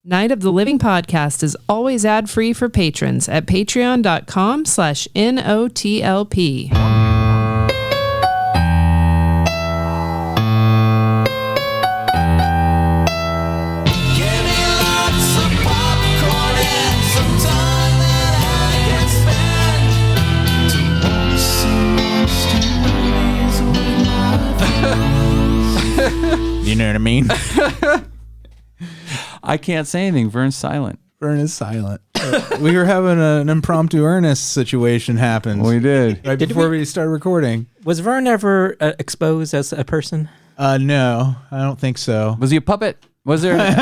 Night of the Living podcast is always ad-free for patrons at patreon.com/NOTLP. You know what I mean? I can't say anything. Vern's silent. Vern is silent. We were having an impromptu Ernest situation happen. We did. Right before we started recording. Was Vern ever exposed as a person? No, I don't think so. Was he a puppet? Was there a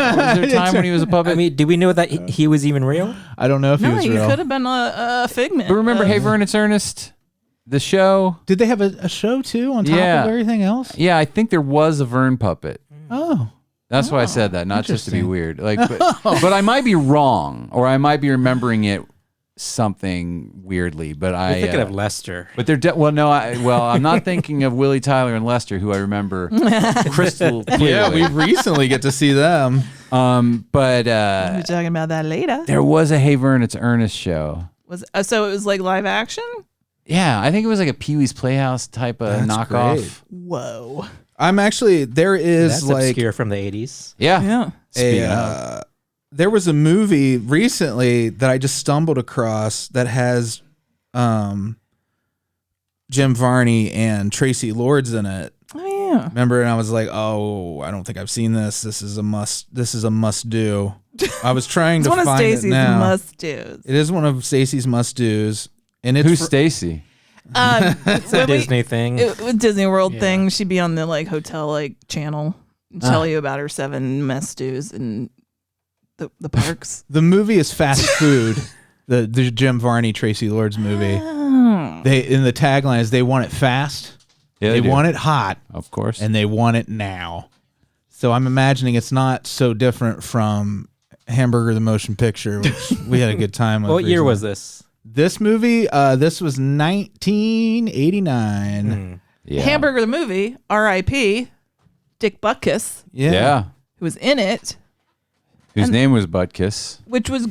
time when he was a puppet? I mean, do we know that he was even real? I don't know if he was real. No, he could have been a figment. But remember, Hey Vern, it's Ernest, the show? Did they have a show too on top of everything else? Yeah, I think there was a Vern puppet. Oh. That's why I said that, not just to be weird. Like, but I might be wrong, or I might be remembering it something weirdly. But You're thinking of Lester. But they're I'm not thinking of Willie Tyler and Lester, who I remember crystal clearly. Yeah, we recently get to see them. But we'll be talking about that later. There was a Hey Vern, it's Ernest show. So it was like live action? Yeah, I think it was like a Pee-wee's Playhouse type of knockoff. Great. Whoa. There is That's like obscure from the 80s. Yeah. There was a movie recently that I just stumbled across that has Jim Varney and Tracy Lords in it. Oh yeah. Remember, and I was like, "Oh, I don't think I've seen this. This is a must do." I was trying to find it now. It's one of Stacy's must-dos. It is one of Stacy's must-dos, and it's Who's Stacy? It's a Disney thing. Disney World thing. She'd be on the hotel channel and tell you about her 7 must-dos in the parks. The movie is fast food. the Jim Varney Tracy Lords movie. Oh. They in the tagline is they want it fast. Yeah, they want it hot, of course, and they want it now. So I'm imagining it's not so different from Hamburger the Motion Picture, which we had a good time with. What year was this? This movie, this was 1989. Yeah. Hamburger the movie, R.I.P. Dick Butkus. Yeah. Who was in it. Whose name was Butkus. Which was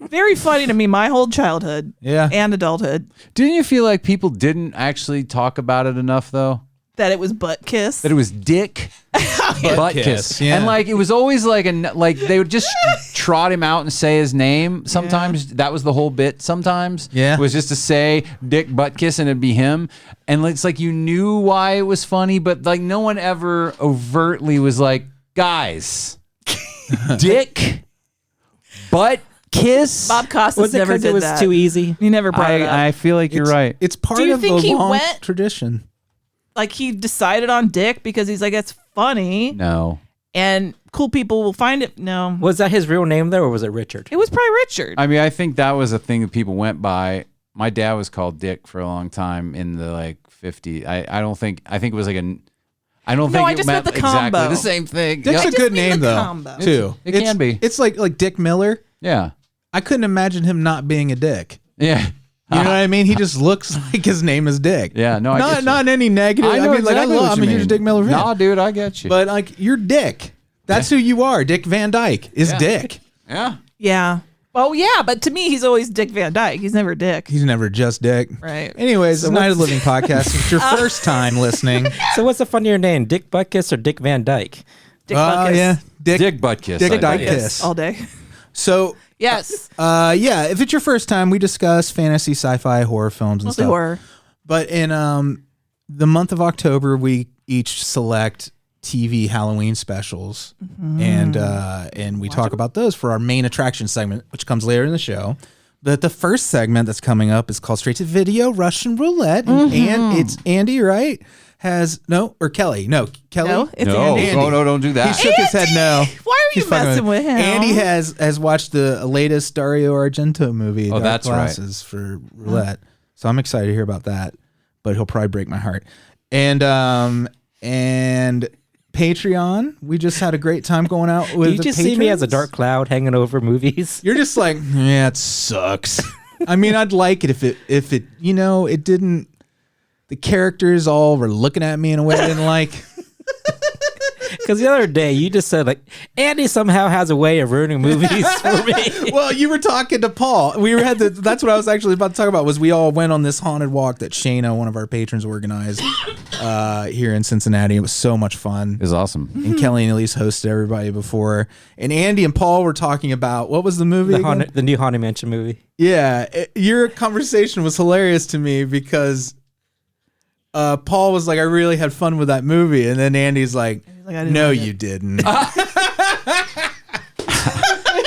very funny to me my whole childhood and adulthood. Didn't you feel like people didn't actually talk about it enough, though? That it was butt kiss. That it was Dick Butkus. Yeah. And it was always they would just trot him out and say his name. Sometimes that was the whole bit. Sometimes it was just to say Dick Butkus and it'd be him. And it's like you knew why it was funny, but no one ever overtly was like, guys, Dick Butkus. Bob Costas never did it was that. Too easy. He never brought it up. I feel like you're right. It's part Do you of think the he long went- tradition. He decided on Dick because he's like, it's funny. No. And cool people will find it. No. Was that his real name, though, or was it Richard? It was probably Richard. I mean, I think that was a thing that people went by. My dad was called Dick for a long time in the 50s. I think it was I don't think I it just meant meant the exactly combo. the same thing. Dick's Yep. a good mean name the though, combo. too. It can be. It's like Dick Miller. Yeah. I couldn't imagine him not being a dick. Yeah. You know what I mean? He just looks like his name is Dick. Yeah, no, I get you. not in any negative. I know exactly what I'm you a huge mean. Dick Miller fan. Nah, dude, I get you. But you're Dick. That's who you are. Dick Van Dyke is Dick. Yeah. Yeah. Oh, yeah. But to me, he's always Dick Van Dyke. He's never Dick. He's never just Dick. Right. Anyways, it's Night of the Living podcast. If it's your first time listening. So what's a funnier name, Dick Butkus or Dick Van Dyke? Dick Butkus. Yeah. Dick Butkus. Dick I Dyke guess. Kiss. All day. So, Yes. if it's your first time, we discuss fantasy, sci-fi, horror films and Mostly stuff. horror. But in the month of October, we each select TV Halloween specials, and we talk about those for our main attraction segment, which comes later in the show. But the first segment that's coming up is called Straight to Video Russian Roulette, and it's Andy, right? Kelley. No, Kelley. No, it's No, Andy. no, don't do that. He shook his head no. Why are you He's fucking messing with him? Andy has watched the latest Dario Argento movie. Oh, Dark that's right. Glasses for Roulette. So I'm excited to hear about that, but he'll probably break my heart. And Patreon, we just had a great time going out with Do you the just see me as a patrons. dark cloud hanging over movies? You're just like, yeah, it sucks. I mean, I'd like it if it it didn't. The characters all were looking at me in a way I didn't like. Because the other day you just said like Andy somehow has a way of ruining movies for me. Well, you were talking to Paul. That's what I was actually about to talk about. Was we all went on this haunted walk that Shayna, one of our patrons, organized here in Cincinnati. It was so much fun. It was awesome. And Kelley and Alise hosted everybody before. And Andy and Paul were talking about what was the movie? The new Haunted Mansion movie. Yeah, your conversation was hilarious to me because Paul was like, "I really had fun with that movie," and then Andy's like, "No, you didn't."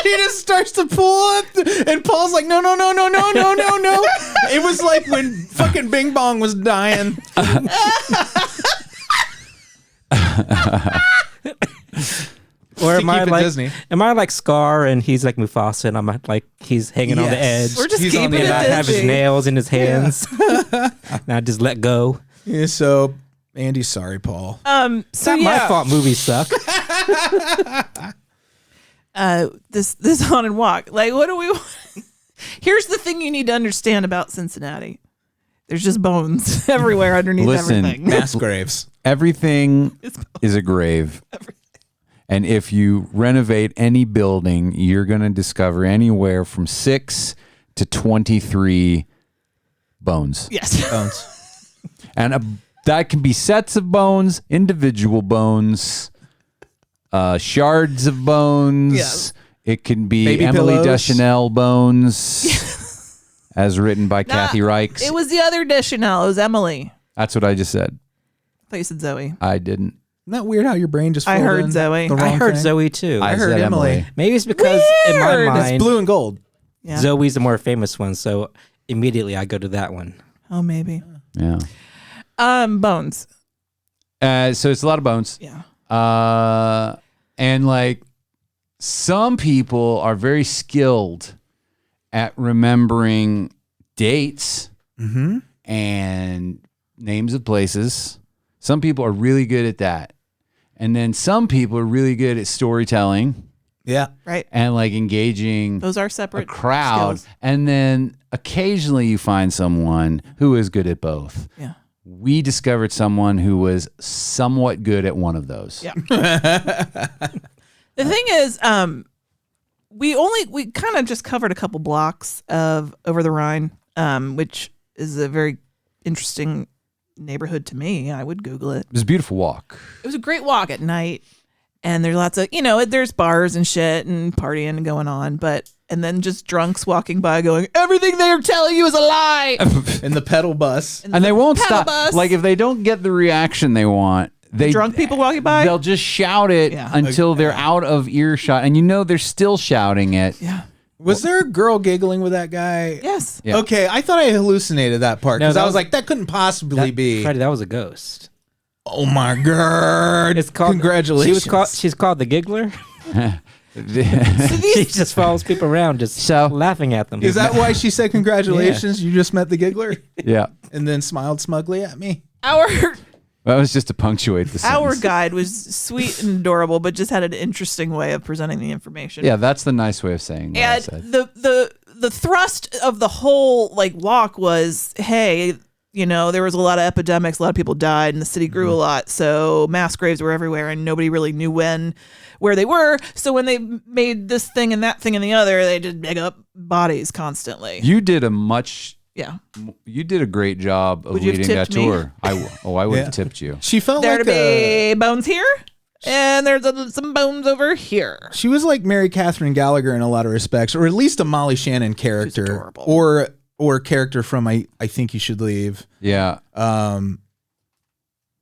He just starts to pull it, and Paul's like, "No, no, no, no, no, no, no, no." It was like when fucking Bing Bong was dying. Or am I like Disney. Am I like Scar and he's like Mufasa and I'm like he's hanging on the edge? We're just He's on keeping the it and I have his Disney. nails in his hands. And I just let go. Yeah, so Andy's sorry, Paul. So It's not my fault movies suck. This haunted walk. Like, what do we want? Here's the thing you need to understand about Cincinnati. There's just bones everywhere underneath everything. Mass graves. Everything is a grave. And if you renovate any building, you're going to discover anywhere from 6 to 23 bones. Yes. Bones. And that can be sets of bones, individual bones, shards of bones. Yes. It can be Baby Emily pillows. Deschanel bones, as written by Kathy Reichs. It was the other Deschanel. It was Emily. That's what I just said. I thought you said Zoe. I didn't. Isn't that weird how your brain just I filled heard in Zoe. the I wrong heard thing? Zoe too. I heard said Emily. Maybe it's because in my Weird. It's mind blue and gold. Yeah. Zoe's the more famous one, so immediately I go to that one. Oh, maybe. Yeah. Bones. So it's a lot of bones. Yeah. And like some people are very skilled at remembering dates and names of places. Some people are really good at that. And then some people are really good at storytelling Yeah. Right. and like engaging Those are a separate crowd. skills. And then occasionally you find someone who is good at both. Yeah. We discovered someone who was somewhat good at one of those. Yeah. The thing is, we kind of just covered a couple blocks of Over the Rhine, which is a very interesting neighborhood to me. I would Google it. It was a beautiful walk. It was a great walk at night, and there's lots of there's bars and shit and partying going on, and then just drunks walking by going, everything they're telling you is a lie. In the pedal bus. And they won't pedal stop. bus. Like if they don't get the reaction they want, Drunk people walking by. they'll just shout it Yeah. until they're out of earshot, and they're still shouting it. Yeah. Was there a girl giggling with that guy? Yes. Yeah. Okay, I thought I hallucinated that part No, because that I was was- like, that couldn't possibly be. Freddie, that was a ghost. Oh my god! It's called. Congratulations. She's called the Giggler. So She these, just follows people around, just So- laughing at them. Is that why she said congratulations? You just met the giggler, Yeah, and then smiled smugly at me. our that was just to punctuate the our sentence. guide was sweet and adorable, but just had an interesting way of presenting the information. Yeah, that's the nice way of saying what I And said. the thrust of the whole walk was, hey, there was a lot of epidemics, a lot of people died, and the city grew a lot, so mass graves were everywhere, and nobody really knew where they were. So when they made this thing and that thing and the other, they just dig up bodies constantly. You did a great job of Would you have leading that tipped me? tour. I would Yeah. have tipped you. She felt There like to be bones here, and there's some bones over here. she was like Mary Catherine Gallagher in a lot of respects, or at least a Molly Shannon character, adorable. or character from I Think You Should Leave. Yeah.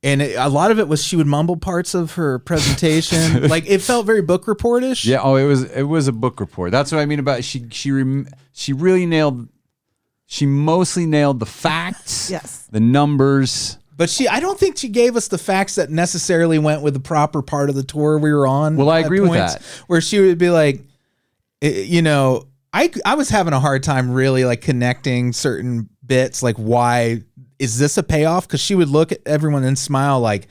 And a lot of it was she would mumble parts of her presentation. Like it felt very book reportish. Yeah. Oh, it was a book report. That's what I mean about she really nailed. She mostly nailed the facts. Yes. The numbers. But I don't think she gave us the facts that necessarily went with the proper part of the tour we were on. Well, I at agree with points that. Where she would be like, I was having a hard time really like connecting certain bits. Like, why is this a payoff? Because she would look at everyone and smile like,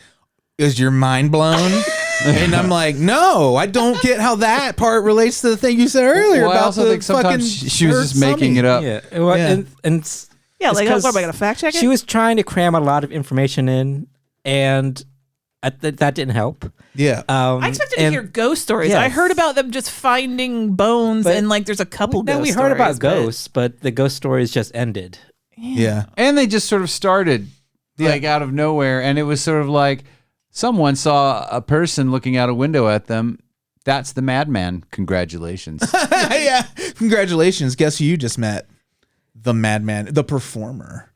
is your mind blown? And I'm like, no, I don't get how that part relates to the thing you said earlier Well, I about also the think sometimes fucking she was just making it up. Yeah. Well, Yeah. And Yeah, it's like, 'cause what am I going to fact check it? she was trying to cram a lot of information in, and that didn't help. Yeah. I expected to hear ghost stories. Yes. I heard about them just finding bones, and like there's a couple ghost stories. We heard about ghosts, but the ghost stories just ended. Yeah. And they just sort of started like out of nowhere. And it was sort of like someone saw a person looking out a window at them. That's the madman. Congratulations. Yeah. Congratulations. Guess who you just met? The madman, the performer.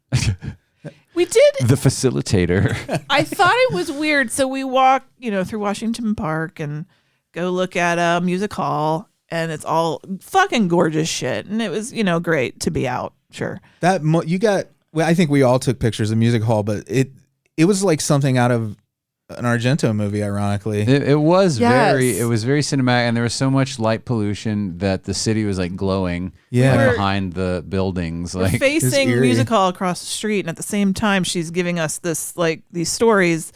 We did. The facilitator. I thought it was weird. So we walk, through Washington Park and go look at a music hall, and it's all fucking gorgeous shit. And it was, great to be out. Sure. I think we all took pictures of music hall, but it was like something out of an Argento movie, ironically. It was very cinematic, and there was so much light pollution that the city was like glowing behind the buildings. We're facing music hall across the street, and at the same time she's giving us these stories.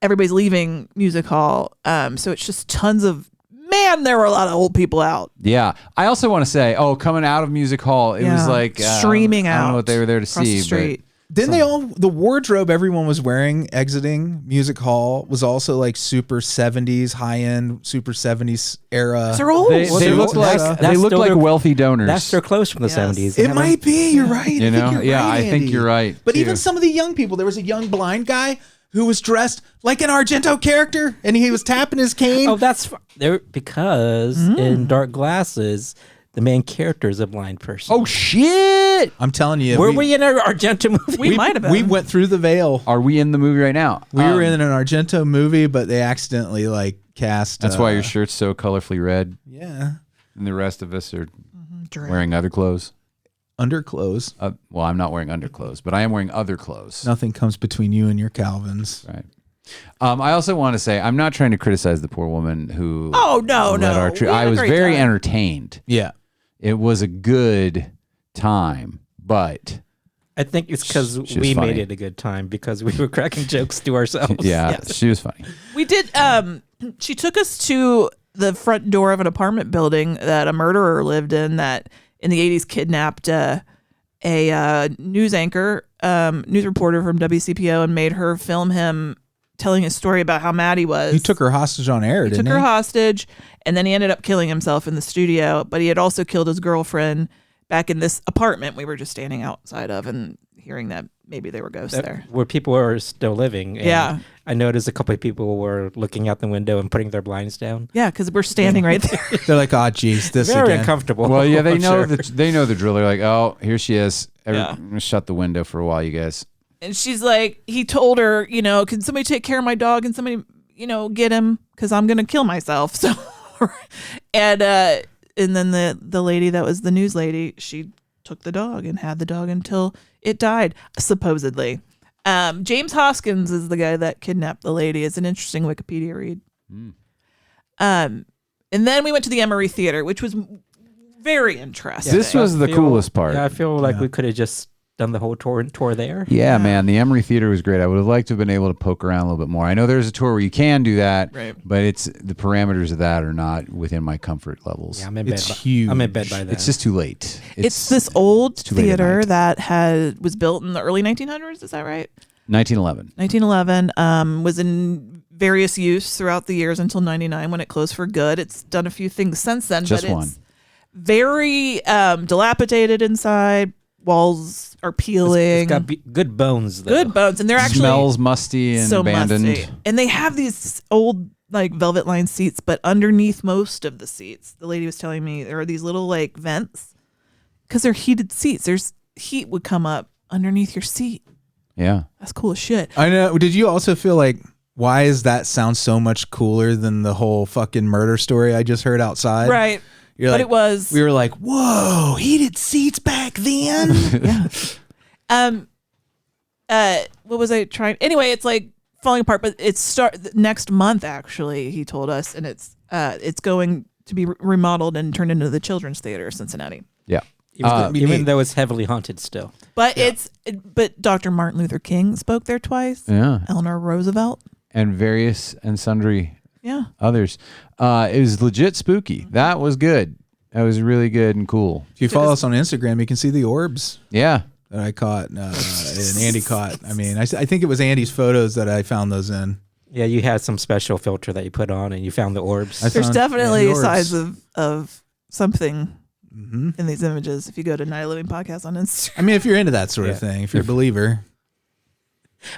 Everybody's leaving music hall. So it's just tons of there were a lot of old people out. Yeah. I also want to say, coming out of music hall, it was like streaming out. I don't know what they were there to see. The street. Didn't the wardrobe everyone was wearing exiting music hall was also like super 70s, high end, super 70s era. They're old. They look like wealthy donors. That's their clothes from the 70s. It might be. You're right. I think you're right. But too. even some of the young people, there was a young blind guy who was dressed like an Argento character, and he was tapping his cane. Oh, that's because in Dark Glasses, the main character is a blind person. Oh shit! I'm telling you, were we in an Argento movie? We might have been. We went through the veil. Are we in the movie right now? We were in an Argento movie, but they accidentally cast. That's why your shirt's so colorfully red. Yeah, and the rest of us are wearing other clothes. Underclothes. Well, I'm not wearing underclothes, but I am wearing other clothes. Nothing comes between you and your Calvins. Right. I also want to say I'm not trying to criticize the poor woman who. Oh no! I was very entertained. Yeah, it was a good time, but I think it's because we made it a good time because we were cracking jokes to ourselves. Yeah, she was funny. We did. She took us to the front door of an apartment building that a murderer lived in that in the 80s kidnapped a news anchor, news reporter from WCPO and made her film him telling his story about how mad he was. He took her hostage on air, didn't he? Took her hostage, and then he ended up killing himself in the studio, but he had also killed his girlfriend back in this apartment we were just standing outside of and hearing that maybe there were ghosts there. Where people were still living. And yeah. I noticed a couple of people were looking out the window and putting their blinds down. Yeah, because we're standing right there. They're like, oh, geez, this Very again. uncomfortable. Well, yeah, they know they know the drill. They're like, oh, here she is. I'm Yeah. gonna shut the window for a while, you guys. And she's like, he told her, can somebody take care of my dog and somebody, get him because I'm going to kill myself. So, and then the lady that was the news lady, she took the dog and had the dog until it died, supposedly. James Hoskins is the guy that kidnapped the lady. It's an interesting Wikipedia read. And then we went to the Emory Theater, which was very interesting. This was the coolest part. Yeah, I feel like we could have just done the whole tour there. Yeah, man, the Emory Theater was great. I would have liked to have been able to poke around a little bit more. I know there's a tour where you can do that, right, but it's the parameters of that are not within my comfort levels. Yeah, I'm in bed. Huge. I'm in bed by then. It's just too late. It's this old theater late that was built in the early 1900s. Is that right? 1911. 1911 was in various use throughout the years until 99 when it closed for good. It's done a few things since then, Just but one. It's very dilapidated inside. Walls are peeling. It's got good bones, though. Good bones, and they're actually smells musty and so abandoned. Musty. And they have these old velvet lined seats, but underneath most of the seats, the lady was telling me there are these little vents because they're heated seats. There's heat would come up underneath your seat. Yeah, that's cool as shit. I know. Did you also feel like, why is that sound so much cooler than the whole fucking murder story I just heard outside? Right. But it was. We were like, whoa, heated seats back then. Yeah. What was I trying? Anyway, it's falling apart, but it's next month. Actually, he told us, and it's going to be remodeled and turned into the Children's Theater of Cincinnati. Yeah. Even though it's heavily haunted still. But but Dr. Martin Luther King spoke there twice. Yeah. Eleanor Roosevelt. And various and sundry others. It was legit spooky. That was good. That was really good and cool. If you follow us on Instagram, you can see the orbs. Yeah. That I caught and Andy caught. I mean, I think it was Andy's photos that I found those in. Yeah, you had some special filter that you put on, and you found the orbs. There's definitely signs of something in these images. If you go to Night of Living Podcast on Instagram, I mean, if you're into that sort of thing, if you're a believer.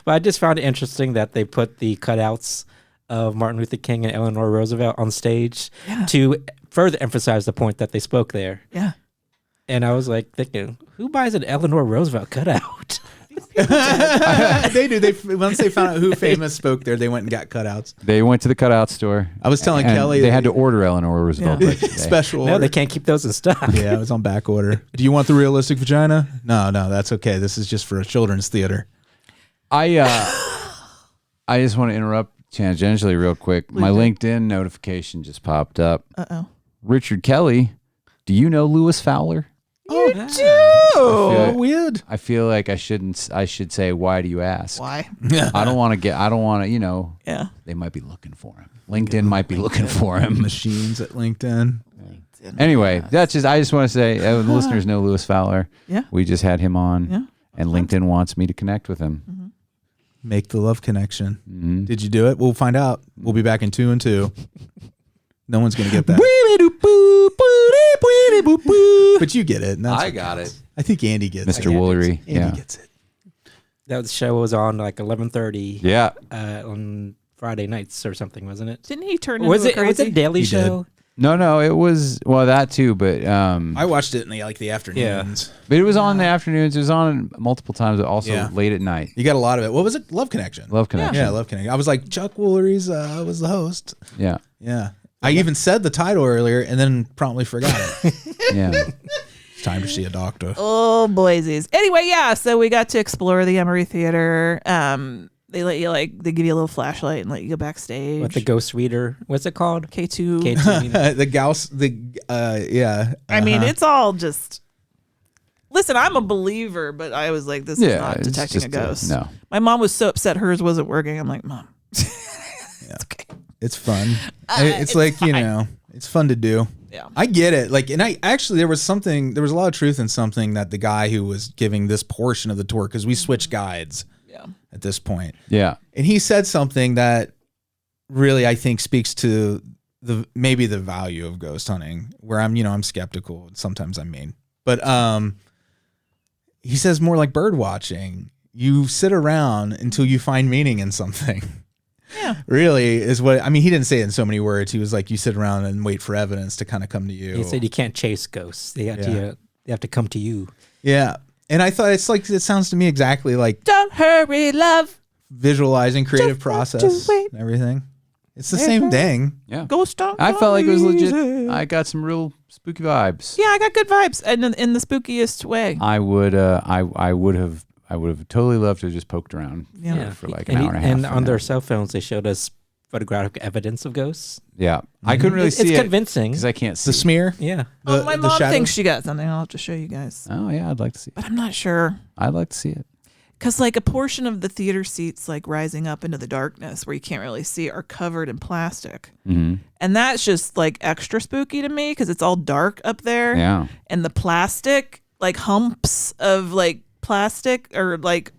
But I just found it interesting that they put the cutouts of Martin Luther King and Eleanor Roosevelt on stage to further emphasize the point that they spoke there. Yeah. And I was like thinking, who buys an Eleanor Roosevelt cutout? They do. Once they found out who famous spoke there, they went and got cutouts. They went to the cutout store. I was telling and Kelley they had to order Eleanor Roosevelt. special order. No, they can't keep those in stock. Yeah, it was on back order. Do you want the realistic vagina? No, that's okay. This is just for a children's theater. I just want to interrupt tangentially real quick. My LinkedIn notification just popped up. Richard Kelley, do you know Lewis Fowler? You do. Weird. I feel like I should say, why do you ask? Why? I don't want to, Yeah. they might be looking for him. LinkedIn might be looking for him. Machines at LinkedIn. Anyway, I just want to say, the listeners know Lewis Fowler. Yeah. We just had him on. Yeah. And LinkedIn wants me to connect with him. Make the love connection. Did you do it? We'll find out. We'll be back in 2 and 2. No one's going to get that. But you get it. I got it. I think Andy gets it. Mr. Woolery. Andy gets it. That show was on like 11:30. Yeah. On Friday nights or something, wasn't it? Didn't he turn into Was a it crazy? Daily He Show? No, it was, that too, but I watched it in the afternoons. but it was on in the afternoons. It was on multiple times, but also late at night. You got a lot of it. What was it? Love Connection. Love Connection. Yeah, Love Connection. I was like, Chuck Woolery's was the host. Yeah. Yeah. I even said the title earlier and then promptly forgot it. Yeah. It's time to see a doctor. Oh, boysies. Anyway, yeah. So we got to explore the Emory Theater. They let you they give you a little flashlight and let you go backstage. With the ghost reader. What's it called? K2. K2. The Gauss, yeah. I mean, it's all just. Listen, I'm a believer, but I was like, this is not it's detecting just a ghost. no. My mom was so upset hers wasn't working. I'm like, Mom, It's okay. It's fun. It's like, fine. it's fun to do. Yeah. I get it. Like, and I actually, there was a lot of truth in something that the guy who was giving this portion of the tour, because we switched guides at this point. Yeah. And he said something that really, I think, speaks to maybe the value of ghost hunting, where I'm skeptical. Sometimes I'm mean, but he says more like bird watching. You sit around until you find meaning in something. Yeah. Really is what, I mean, he didn't say it in so many words. He was like, you sit around and wait for evidence to kind of come to you. He said you can't chase ghosts. They have to come to you. Yeah. And I thought it sounds to me exactly like Don't hurry, love. visualizing creative process wait. and everything. It's the same thing. Yeah. Ghost on I felt like it was legit. Easy. I got some real spooky vibes. Yeah, I got good vibes, and in the spookiest way. I would have totally loved to have just poked around for like an hour and a half. And on their cell phones, they showed us photographic evidence of ghosts. Yeah. I couldn't really see it's it convincing. because I can't see The smear. Yeah. Oh, my mom shadows? thinks she got something. I'll have to show you guys, Oh yeah, I'd like to see it. but I'm not sure. I'd like to see it. Because like a portion of the theater seats, like rising up into the darkness where you can't really see, are covered in plastic, and that's just like extra spooky to me because it's all dark up there. Yeah. And the plastic, like humps of like plastic, or like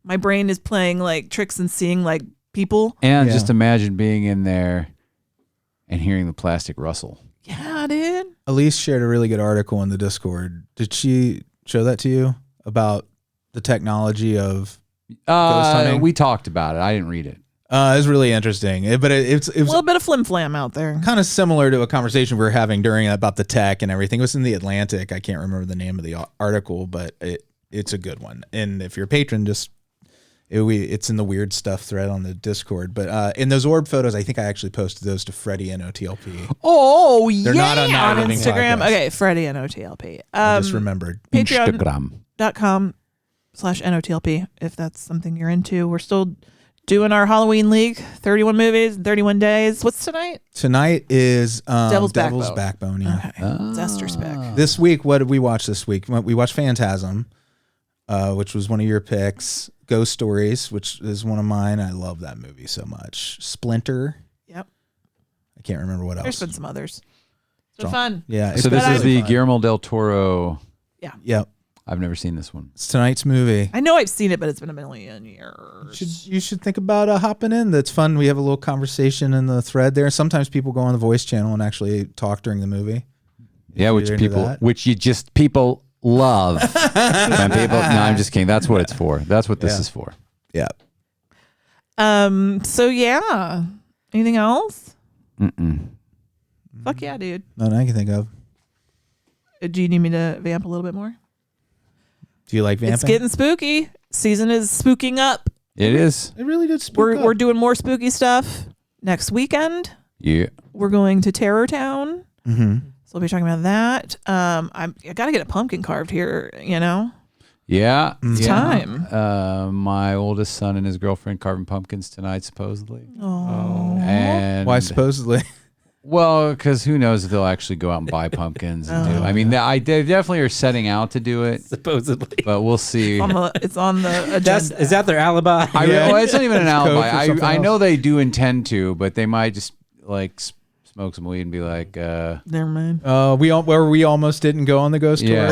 my brain is playing like tricks and seeing like people. And just imagine being in there and hearing the plastic rustle. Yeah, dude. Alise shared a really good article in the Discord. Did she show that to you about the technology of ghost hunting? We talked about it. I didn't read it. It was really interesting. It was A little bit of flim flam out there. kind of similar to a conversation we were having during about the tech and everything. It was in the Atlantic. I can't remember the name of the article, but it's a good one. And if you're a patron, it's in the weird stuff thread on the Discord. But in those orb photos, I think I actually posted those to Freddy and OTLP. Oh, They're not on Night on Living Instagram. Podcast. Okay, Freddie and OTLP. I just remembered. Patreon.com/NOTLP if that's something you're into. We're still doing our Halloween League, 31 movies, 31 days. What's tonight? Tonight is Devil's Backbone. Yeah. Okay. It's Esther's pick. This week, what did we watch this week? We watched Phantasm, which was one of your picks. Ghost Stories, which is one of mine. I love that movie so much. Splinter. Yep. I can't remember what else. There's been some others. It's been fun. Yeah. So this is the fun. Guillermo del Toro. Yep. I've never seen this one. It's tonight's movie. I know I've seen it, but it's been a million years. You should think about hopping in. That's fun. We have a little conversation in the thread there. Sometimes people go on the voice channel and actually talk during the movie. Yeah, which people love. And people, no, I'm just kidding. That's what it's for. That's what this is for. Yeah. So yeah. Anything else? Mm-mm. Fuck yeah, dude. None I can think of. Do you need me to vamp a little bit more? Do you like vamping? It's getting spooky. Season is spooking up. It is. It really did spook up. We're doing more spooky stuff next weekend. Yeah. We're going to Terror Town. Mm-hmm. So we'll be talking about that. I got to get a pumpkin carved here, you know? Yeah. It's time. My oldest son and his girlfriend carving pumpkins tonight, supposedly. Oh. And Why supposedly? Well, because who knows if they'll actually go out and buy pumpkins and do it. I mean, they definitely are setting out to do it, supposedly. but we'll see. It's on the agenda. Is that their alibi? Well, it's not even an alibi. I know else. they do intend to, but they might just like smoke some weed and be like, Never mind. We almost didn't go on the ghost tour.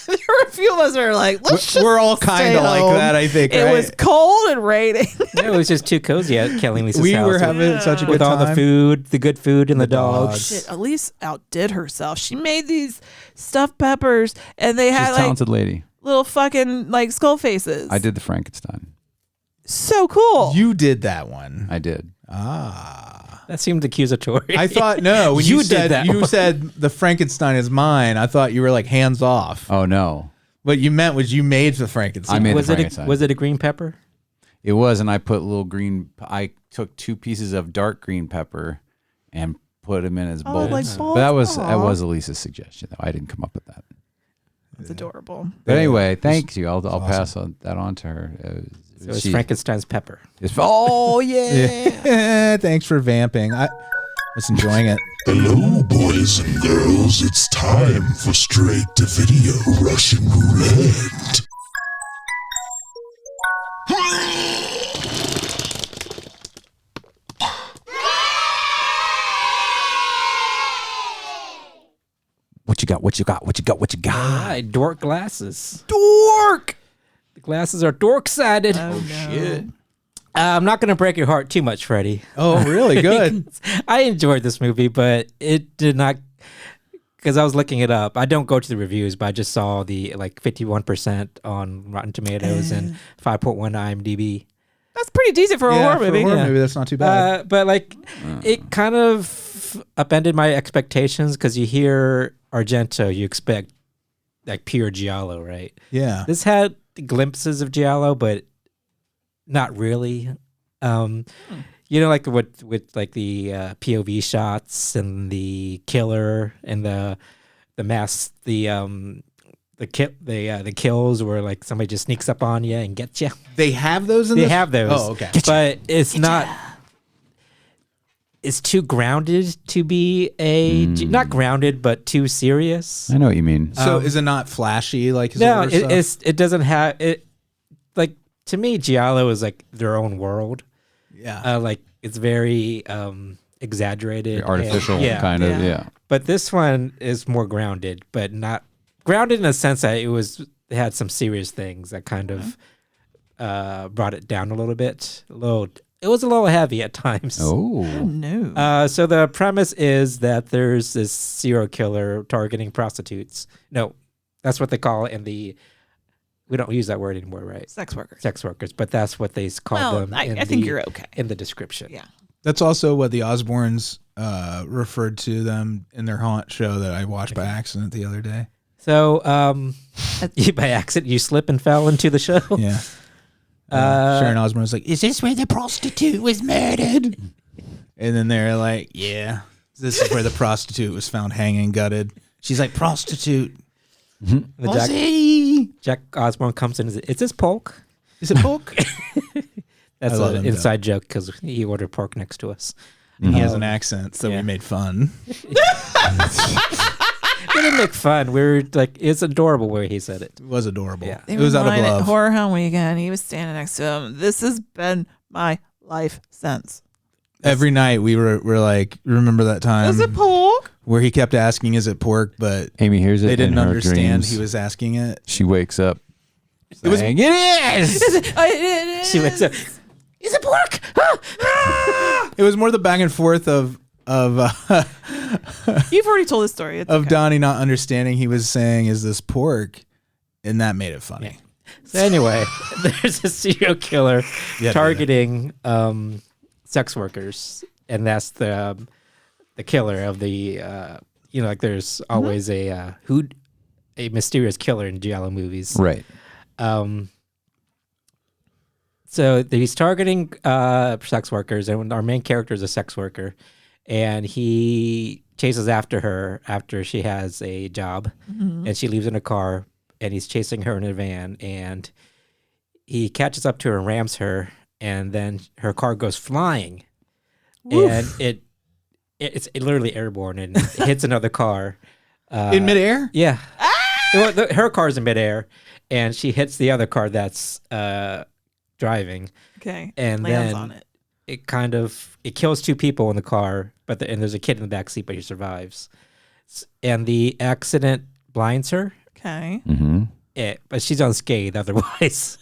There were a few of us that are like, We're all kind of like that, I think. It right? was cold and raining. It was just too cozy at Kelley and Lisa's We house. were having such a good with time. all the food, the good food, and the dogs. Shit, Alise outdid herself. She made these stuffed peppers, and they had she's a like talented lady. little fucking like skull faces. I did the Frankenstein. So cool. You did that one. I did. That seemed accusatory. I thought no. When You you did said that you one. said the Frankenstein is mine, I thought you were like hands off. Oh no, What you meant was you made the Frankenstein. I made was the it Frankenstein. was it a green pepper? It was, and I put little green. I took 2 pieces of dark green pepper and put them in as bowls. like But bowls? that was Aw. Elisa's suggestion, though. I didn't come up with that. It's adorable. But anyway, thank you. I'll pass that on to her. So it's Frankenstein's pepper. Oh yeah. Yeah. Thanks for vamping. I was enjoying it. Hello, boys and girls. It's time for straight to video Russian roulette. What you got? What you got? What you got? What you got? All right, dork glasses. Dork. The glasses are dork-sided. Oh, shit. I'm not going to break your heart too much, Freddie. Oh, really good. I enjoyed this movie, but it did not, because I was looking it up. I don't go to the reviews, but I just saw the 51% on Rotten Tomatoes and 5.1 IMDb. That's pretty decent for a horror movie. For a horror movie, that's not too bad. But it kind of upended my expectations, because you hear Argento, you expect like pure giallo, right? Yeah. This had glimpses of giallo, but not really. You know, like with like the POV shots and the killer and the mass, the kills where like somebody just sneaks up on you and gets you. They have those in They this? have those. Oh, okay. But it's not. It's too grounded to be not grounded, but too serious. I know what you mean. So is it not flashy like his No, older stuff? it doesn't have it. Like, to me, giallo is like their own world. Yeah. Like it's very exaggerated, Artificial, and- kind of. Yeah. But this one is more grounded, but not grounded in the sense that it had some serious things that kind of brought it down a little bit. It was a little heavy at times. Oh. No. So the premise is that there's this serial killer targeting prostitutes. No, that's what they call it in the. We don't use that word anymore, right? Sex workers. Sex workers, but that's what they call them. I think you're okay. in the description. Yeah. That's also what the Osbournes referred to them in their Haunt show that I watched by accident the other day. So, by accident, you slip and fell into the show. Yeah. Sharon Osbourne was like, "Is this where the prostitute was murdered?" And then they're like, "Yeah, this is where the prostitute was found hanging, gutted." She's like, "Prostitute." Jack Osbourne comes in. Is this pork? Is it pork? That's I love an him, inside joke because he ordered pork next to us. He has an accent, so yeah. we made fun. We didn't make fun. We were like, it's adorable where he said it. It was adorable. Yeah. It was out of At love. Horror Hound Weekend. He was standing next to him. This has been my life since. Every night we're like, remember that time? Is it pork? Where he kept asking, "Is it pork?" But Amy hears it. they didn't in her understand dreams. he was asking it. She wakes up. It was. Saying, it is. She wakes up. Is it pork? It was more the back and forth of You've already told this story. It's of okay. Donnie not understanding. He was saying, "Is this pork?" And that made it funny. So anyway, there's a serial killer Yeah, targeting sex workers, and that's the killer of the like there's always a mysterious killer in giallo movies. Right. So he's targeting sex workers, and our main character is a sex worker, and he chases after her after she has a job, and she leaves in a car, and he's chasing her in a van, and he catches up to her and rams her, and then her car goes flying, and it's literally airborne and it hits another car In midair? Yeah. Well, her car's in midair, and she hits the other car that's driving, Okay. and Lands then on it. it kills two people in the car, and there's a kid in the back seat, but he survives. And the accident blinds her, Okay. Mm-hmm. but she's unscathed otherwise.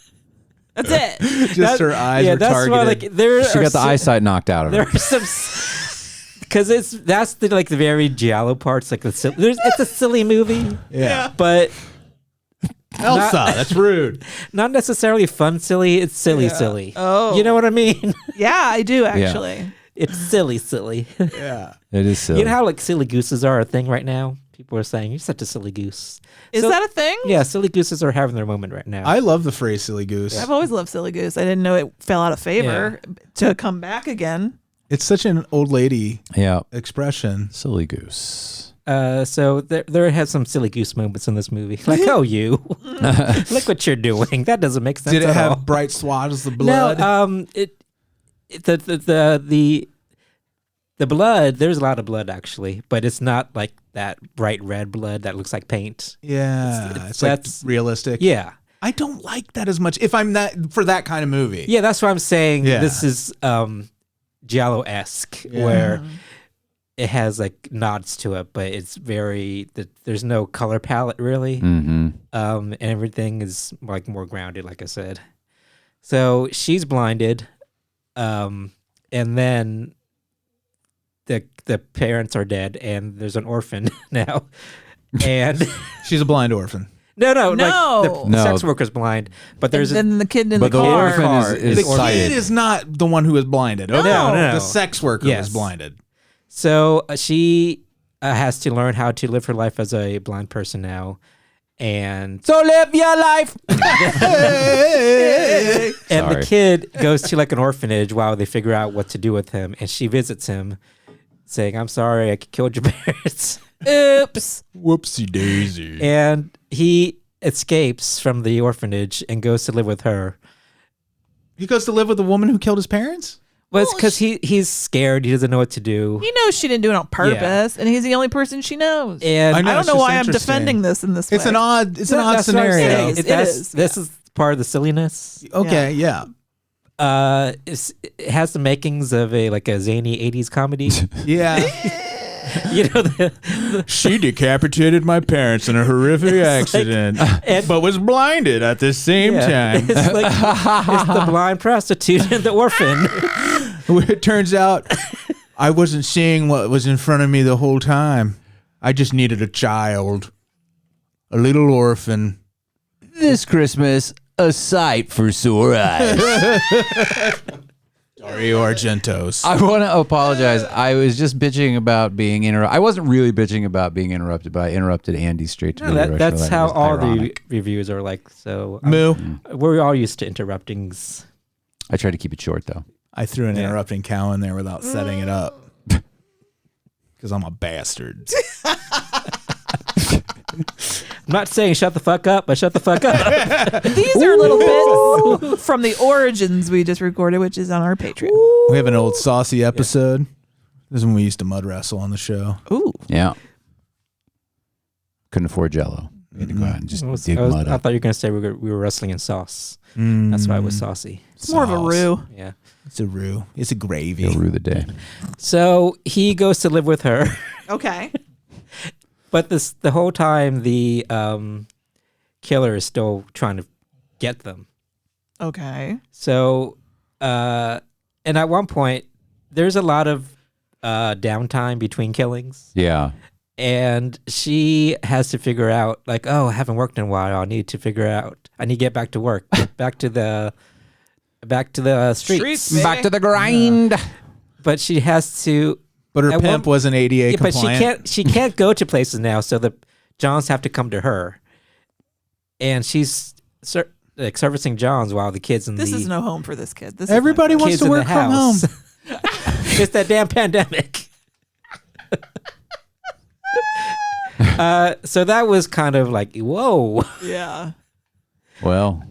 That's it. Just her eyes were that's targeted. why, like, there She are got the eyesight knocked out of There her. are some because that's the the very giallo parts. Like it's a silly movie, yeah. but Elsa, that's rude. not necessarily fun silly. It's silly. Oh. You know what I mean? Yeah, I do actually. It's silly. Yeah. It is silly. You know how like silly gooses are a thing right now? People are saying you're such a silly goose. Is So- that a thing? Yeah, silly gooses are having their moment right now. I love the phrase silly goose. I've always loved Silly Goose. I didn't know it fell out of favor to come back again. It's such an old lady yeah. expression. Silly goose. So there has some silly goose moments in this movie. Like, oh, you look what you're doing. That doesn't make sense. Did it at all. have bright swaths of blood? No, the blood. There's a lot of blood actually, but it's not like that bright red blood that looks like paint. Yeah. it's- It's like that's- realistic. Yeah, I don't like that as much if I'm that for that kind of movie. yeah. That's why I'm saying Yeah. this is giallo-esque, Yeah. where it has like nods to it, but it's very. There's no color palette really. Mm-hmm. And everything is like more grounded, like I said. So she's blinded, and then the parents are dead, and there's an orphan now, and She's a blind orphan. no, No. like the No. sex worker's blind, but there's And then the kid in But the the car. orphan is The sighted. kid is not the one who is blinded. Okay. No. The sex worker Yes. was blinded. so she has to learn how to live her life as a blind person now, and So live your life. and Sorry. the kid goes to like an orphanage while they figure out what to do with him, and she visits him, saying, "I'm sorry, I killed your parents." Oops. Whoopsie daisy. And he escapes from the orphanage and goes to live with her. He goes to live with the woman who killed his parents? Well, it's because he's scared. He doesn't know what to do. He knows she didn't do it on purpose, and he's the only person she knows. And I know. I don't it's know just why I'm interesting. defending this in this way. It's an odd that's what I'm scenario. saying. It is, This is part of the silliness. Okay, yeah. It has the makings of a zany 80s comedy. Yeah. You know, She decapitated my parents in a horrific accident, and- but was blinded at the same time. It's like it's the blind prostitute and the orphan. It turns out I wasn't seeing what was in front of me the whole time. I just needed a child, a little orphan. This Christmas, a sight for sore eyes. Dario Argentos. I want to apologize. I was just bitching about being interrupted. I wasn't really bitching about being interrupted, but I interrupted Andy straight to the That's how all the reviews are like. So Moo. we're all used to interruptings. I tried to keep it short, though. I threw an interrupting cow in there without setting it up. Because I'm a bastard. I'm not saying shut the fuck up, but shut the fuck up. These are little bits from the origins we just recorded, which is on our Patreon. We have an old saucy episode. This is when we used to mud wrestle on the show. Ooh. Yeah. Couldn't afford Jell-O. We had to go out and just I dig mud I up. thought you were gonna say we were wrestling in sauce. That's why it was saucy. It's more of a roux. Yeah. It's a roux. It's a gravy. It'll rue the day. So he goes to live with her, Okay. but the whole time the killer is still trying to get them. Okay. So, and at one point, there's a lot of downtime between killings, Yeah. and she has to figure out, like, oh, I haven't worked in a while. I need to get back to work, back to the streets. Streets, Back to the grind. But she has to. But her At pimp one- wasn't ADA Yeah, but compliant. she can't go to places now, so the Johns have to come to her, and she's servicing Johns while the kids in This the is no home for this kid. This Everybody is not wants kids to in work the from home. house. It's that damn pandemic. So that was kind of like, whoa. good. Yeah. Well,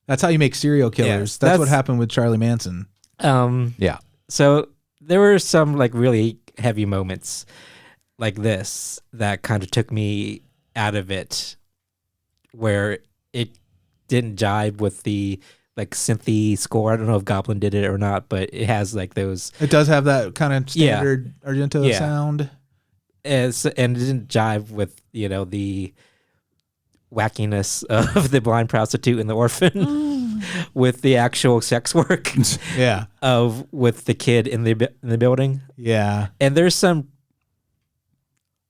That's how you make serial killers. Yeah, that's that's- what happened with Charlie Manson. yeah. So there were some like really heavy moments like this that kind of took me out of it, where it didn't jive with the like synthy score. I don't know if Goblin did it or not, but it has like those It does have that kind of Yeah. standard Argento Yeah. sound. and it didn't jive with the wackiness of the blind prostitute and the orphan with the actual sex work Yeah. with the kid in the building. Yeah. And there's some.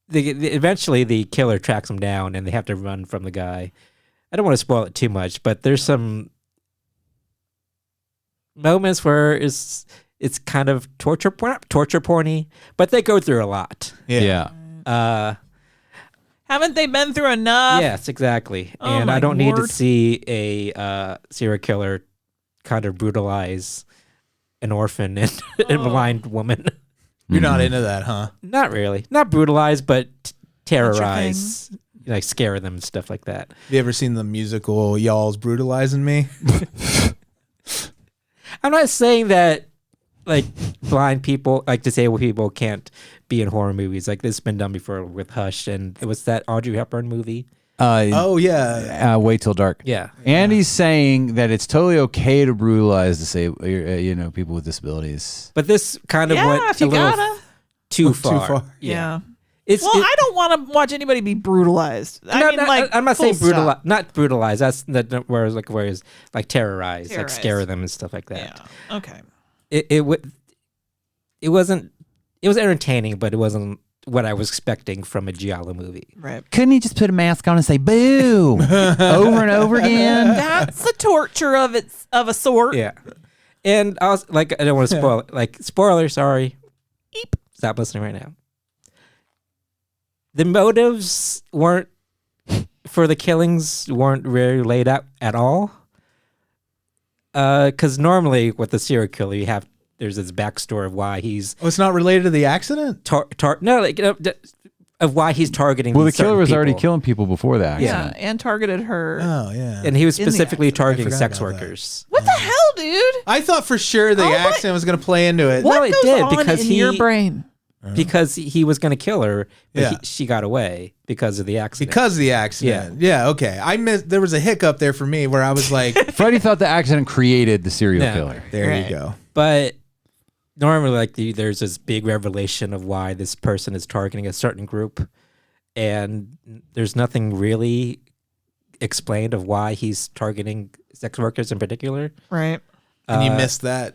Eventually, the killer tracks him down, and they have to run from the guy. I don't want to spoil it too much, but there's some moments where it's kind of torture porny, but they go through a lot. Yeah. Haven't they been through enough? Yes, exactly. Oh And my I don't need to Lord. see a serial killer kind of brutalize an orphan and a blind woman. You're not into that, huh? Not really. Not brutalize, but your terrorize. Like scare them and stuff like that. Have you ever seen the musical Y'all's Brutalizing Me? I'm not saying that like blind people, like disabled people can't be in horror movies. Like this has been done before with Hush, and it was that Audrey Hepburn movie. Oh, yeah. Wait till dark. Yeah. Andy's saying that it's totally okay to brutalize people with disabilities. But this kind of Yeah, went if you a little gotta. too Too far. far. Yeah. It's Well, I don't want to watch anybody be brutalized. I'm not saying full brutalize, stop. not brutalize. That's whereas like terrorize, like Terrorize. scare them and stuff like that. Yeah. Okay. It wasn't. It was entertaining, but it wasn't what I was expecting from a Giallo movie. Right. Couldn't he just put a mask on and say "boo" over and over again? That's the torture of a sort. Yeah, and I was like, I don't want to spoil it. Like, spoiler, sorry. Eep. Stop listening right now. The motives for the killings weren't really laid out at all. Because normally with the serial killer, there's this backstory of why he's Oh, it's not related to the accident? of why he's targeting. Well, the these certain killer was already people. killing people before that. Yeah, and targeted her. Oh, yeah. And he was in the specifically accident. targeting I forgot sex about that. workers. What the hell, dude? I thought for sure the Oh my- accident was going to play into it. What it goes did, on because in he- your brain? Because he was going to kill her, but Yeah. she got away because of the accident. Because of the accident. Yeah, okay. There was a hiccup there for me where I was like, Freddie thought the accident created the serial No. killer. there Right. you go. But normally, like there's this big revelation of why this person is targeting a certain group, and there's nothing really explained of why he's targeting sex workers in particular. Right. And you missed that.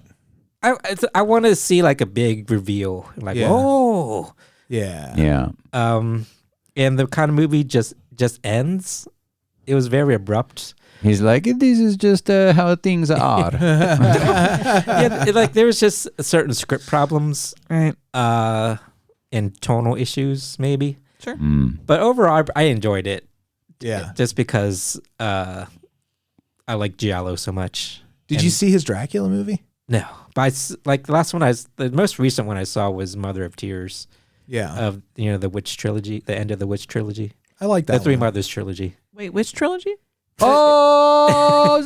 I want to see like a big reveal, like Yeah. oh, Yeah. Yeah. and the kind of movie just ends. It was very abrupt. He's like, this is just how things are. Like there was just certain script problems, Right. and tonal issues maybe. Sure. But overall, I enjoyed it. Yeah. Just because I like Giallo so much. Did you see his Dracula movie? No, but the most recent one I saw was Mother of Tears Yeah. of the Witch trilogy, the end of the Witch trilogy, I like that the Three one. Mothers trilogy. Wait, which trilogy? Oh,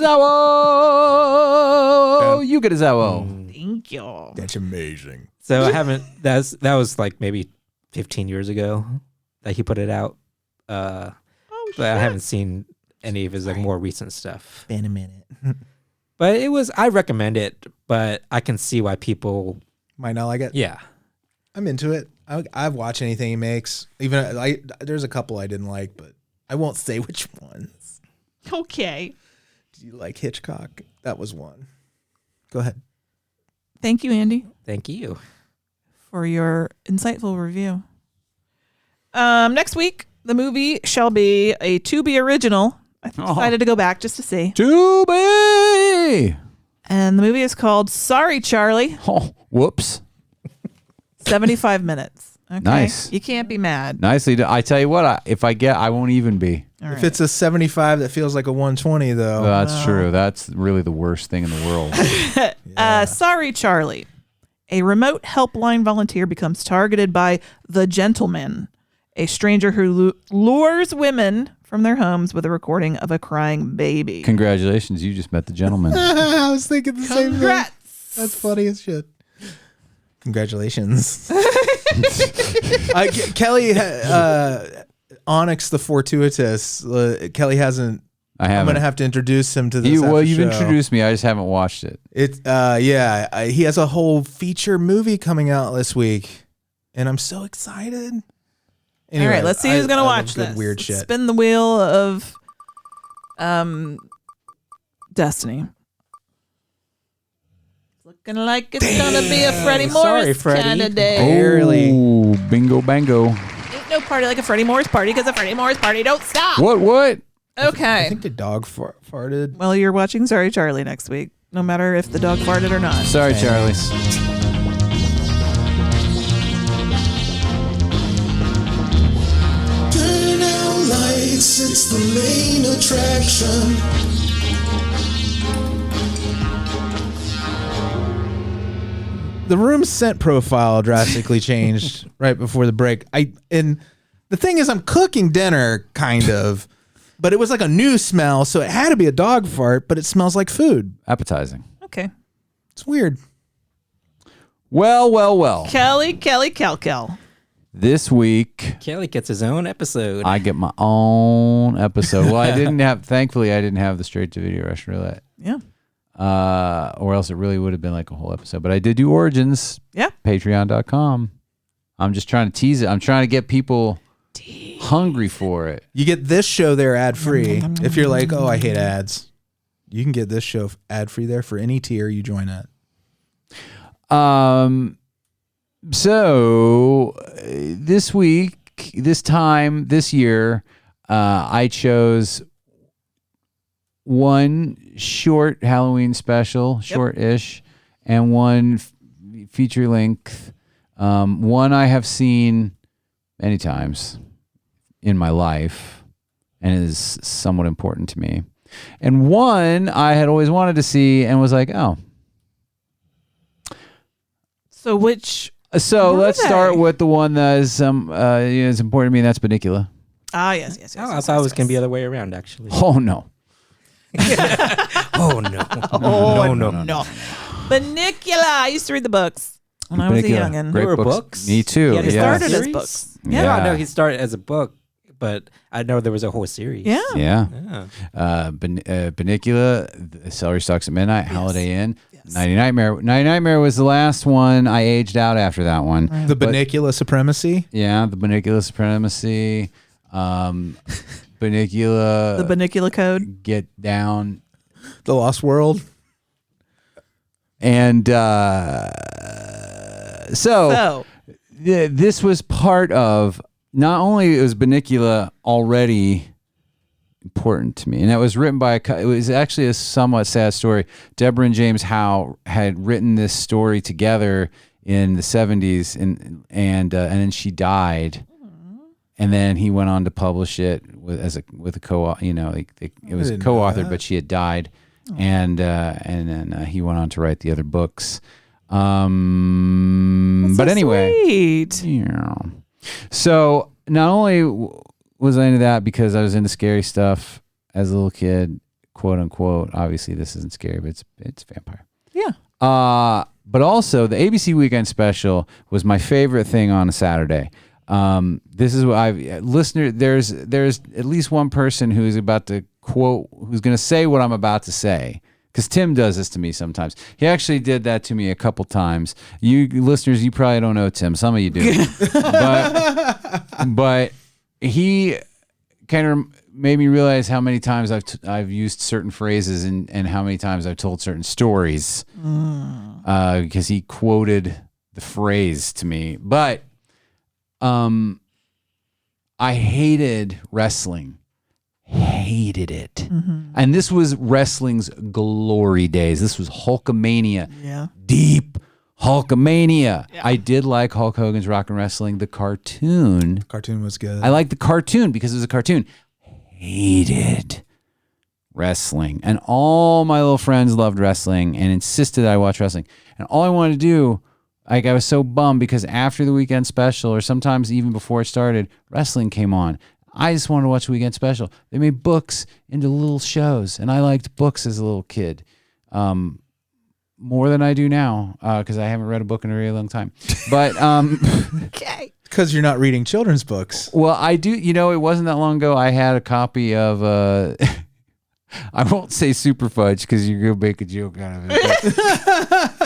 Zawo! You get a Zawo. Thank you. That's amazing. So I haven't. That was like maybe 15 years ago that he put it out. Oh but I haven't seen any of his like more recent stuff. Been a minute. But I recommend it, but I can see why people might not like it. Yeah. I'm into it. I've watched anything he makes. Even there's a couple I didn't like, but I won't say which ones. Okay. Do you like Hitchcock? That was one. Go ahead. Thank you, Andy, Thank you. for your insightful review. Next week, the movie shall be a Tubi original. I decided to go back just to see. Tubi! And the movie is called Sorry, Charlie. Oh, whoops. 75 minutes. Okay. Nice. You can't be mad. Nicely done. I tell you what, if I get, I won't even be. All If right. it's a 75 that feels like a 120, though. That's true. That's really the worst thing in the world. Sorry, Charlie. A remote helpline volunteer becomes targeted by the gentleman, a stranger who lures women from their homes with a recording of a crying baby. Congratulations, you just met the gentleman. I was thinking the same thing. Congrats. That's funny as shit. Congratulations. Kelley, Onyx the Fortuitous. Kelley hasn't. I haven't. I'm gonna have to introduce him to this. You've show. introduced me. I just haven't watched it. He has a whole feature movie coming out this week, and I'm so excited. Anyway, All right, let's see who's going to I watch love good this. Weird Let's shit. spin the wheel of Destiny. Looking like it's going to be a Freddie Sorry, Morris Freddie. kind of day. Barely. Oh, bingo bango. Ain't no party like a Freddie Morris party because a Freddie Morris party don't stop. What? Okay. I think the dog farted. Well, you're watching Sorry, Charlie next week, no matter if the dog farted or not. Sorry, Charlie. Turn out lights, it's the main attraction. The room scent profile drastically changed right before the break. And the thing is, I'm cooking dinner, kind of, but it was like a new smell, so it had to be a dog fart, but it smells like food. Appetizing. Okay. It's weird. Well. Kelley. This week, Kelley gets his own episode. I get my own episode. Well, thankfully, I didn't have the straight to video Russian Roulette. Yeah. Or else it really would have been like a whole episode. But I did do Origins. Yeah. Patreon.com. I'm just trying to tease it. I'm trying to get people hungry for it. You get this show there ad-free. If you're like, oh, I hate ads, you can get this show ad-free there for any tier you join at. So this week, this year, I chose one short Halloween special, short-ish, and one feature length. One I have seen many times in my life and is somewhat important to me. And one I had always wanted to see and was like, oh. So which... So Were let's they? start with the one that is is important to me, and that's Bunnicula. Ah, yes. I thought it was going to be the other way around, actually. Oh, no. Oh, no. No. Bunnicula. I used to read the books when I was a Bunnicula. youngin'. Great There were books. books? Me too. Yeah, they Yeah. started as Series? books. Yeah. Yeah, I know he started as a book, but I know there was a whole series. Yeah. Yeah. Yeah. Bunnicula, the Celery Stalks at Midnight, Holiday Inn, Nighty Nightmare. Nighty Nightmare was the last one. I aged out after that one. The Bunnicula Supremacy. Yeah, the Bunnicula Supremacy. Bunnicula. The Bunnicula Code. Get Down. The Lost World. And so this was part of, not only was Bunnicula already important to me, and that was written by it was actually a somewhat sad story. Deborah and James Howe had written this story together in the 70s, and then she died, and then he went on to publish it with a co, it was a co-authored, but she had died, and then he went on to write the other books. But anyway, Sweet. yeah. So not only was I into that because I was into scary stuff as a little kid, quote unquote. Obviously, this isn't scary, but it's vampire. Yeah. But also the ABC Weekend Special was my favorite thing on a Saturday. This is what listener. There's at least one person who's about to quote, who's going to say what I'm about to say. Because Tim does this to me sometimes. He actually did that to me a couple times. You listeners, you probably don't know Tim. Some of you do. but he kind of made me realize how many times I've used certain phrases and how many times I've told certain stories. Because he quoted the phrase to me. But I hated wrestling. Hated it. And this was wrestling's glory days. This was Hulkamania. Yeah. Deep Hulkamania. Yeah. I did like Hulk Hogan's Rock and Wrestling, the cartoon. The cartoon was good. I liked the cartoon because it was a cartoon. Hated wrestling. And all my little friends loved wrestling and insisted that I watch wrestling. And all I wanted to do, like, I was so bummed because after the weekend special, or sometimes even before it started, wrestling came on. I just wanted to watch the weekend special. They made books into little shows, and I liked books as a little kid more than I do now because I haven't read a book in a really long time. But Okay. Because you're not reading children's books. Well, I do. You know, it wasn't that long ago. I had a copy of. I won't say Super Fudge because you're gonna make a joke out of it.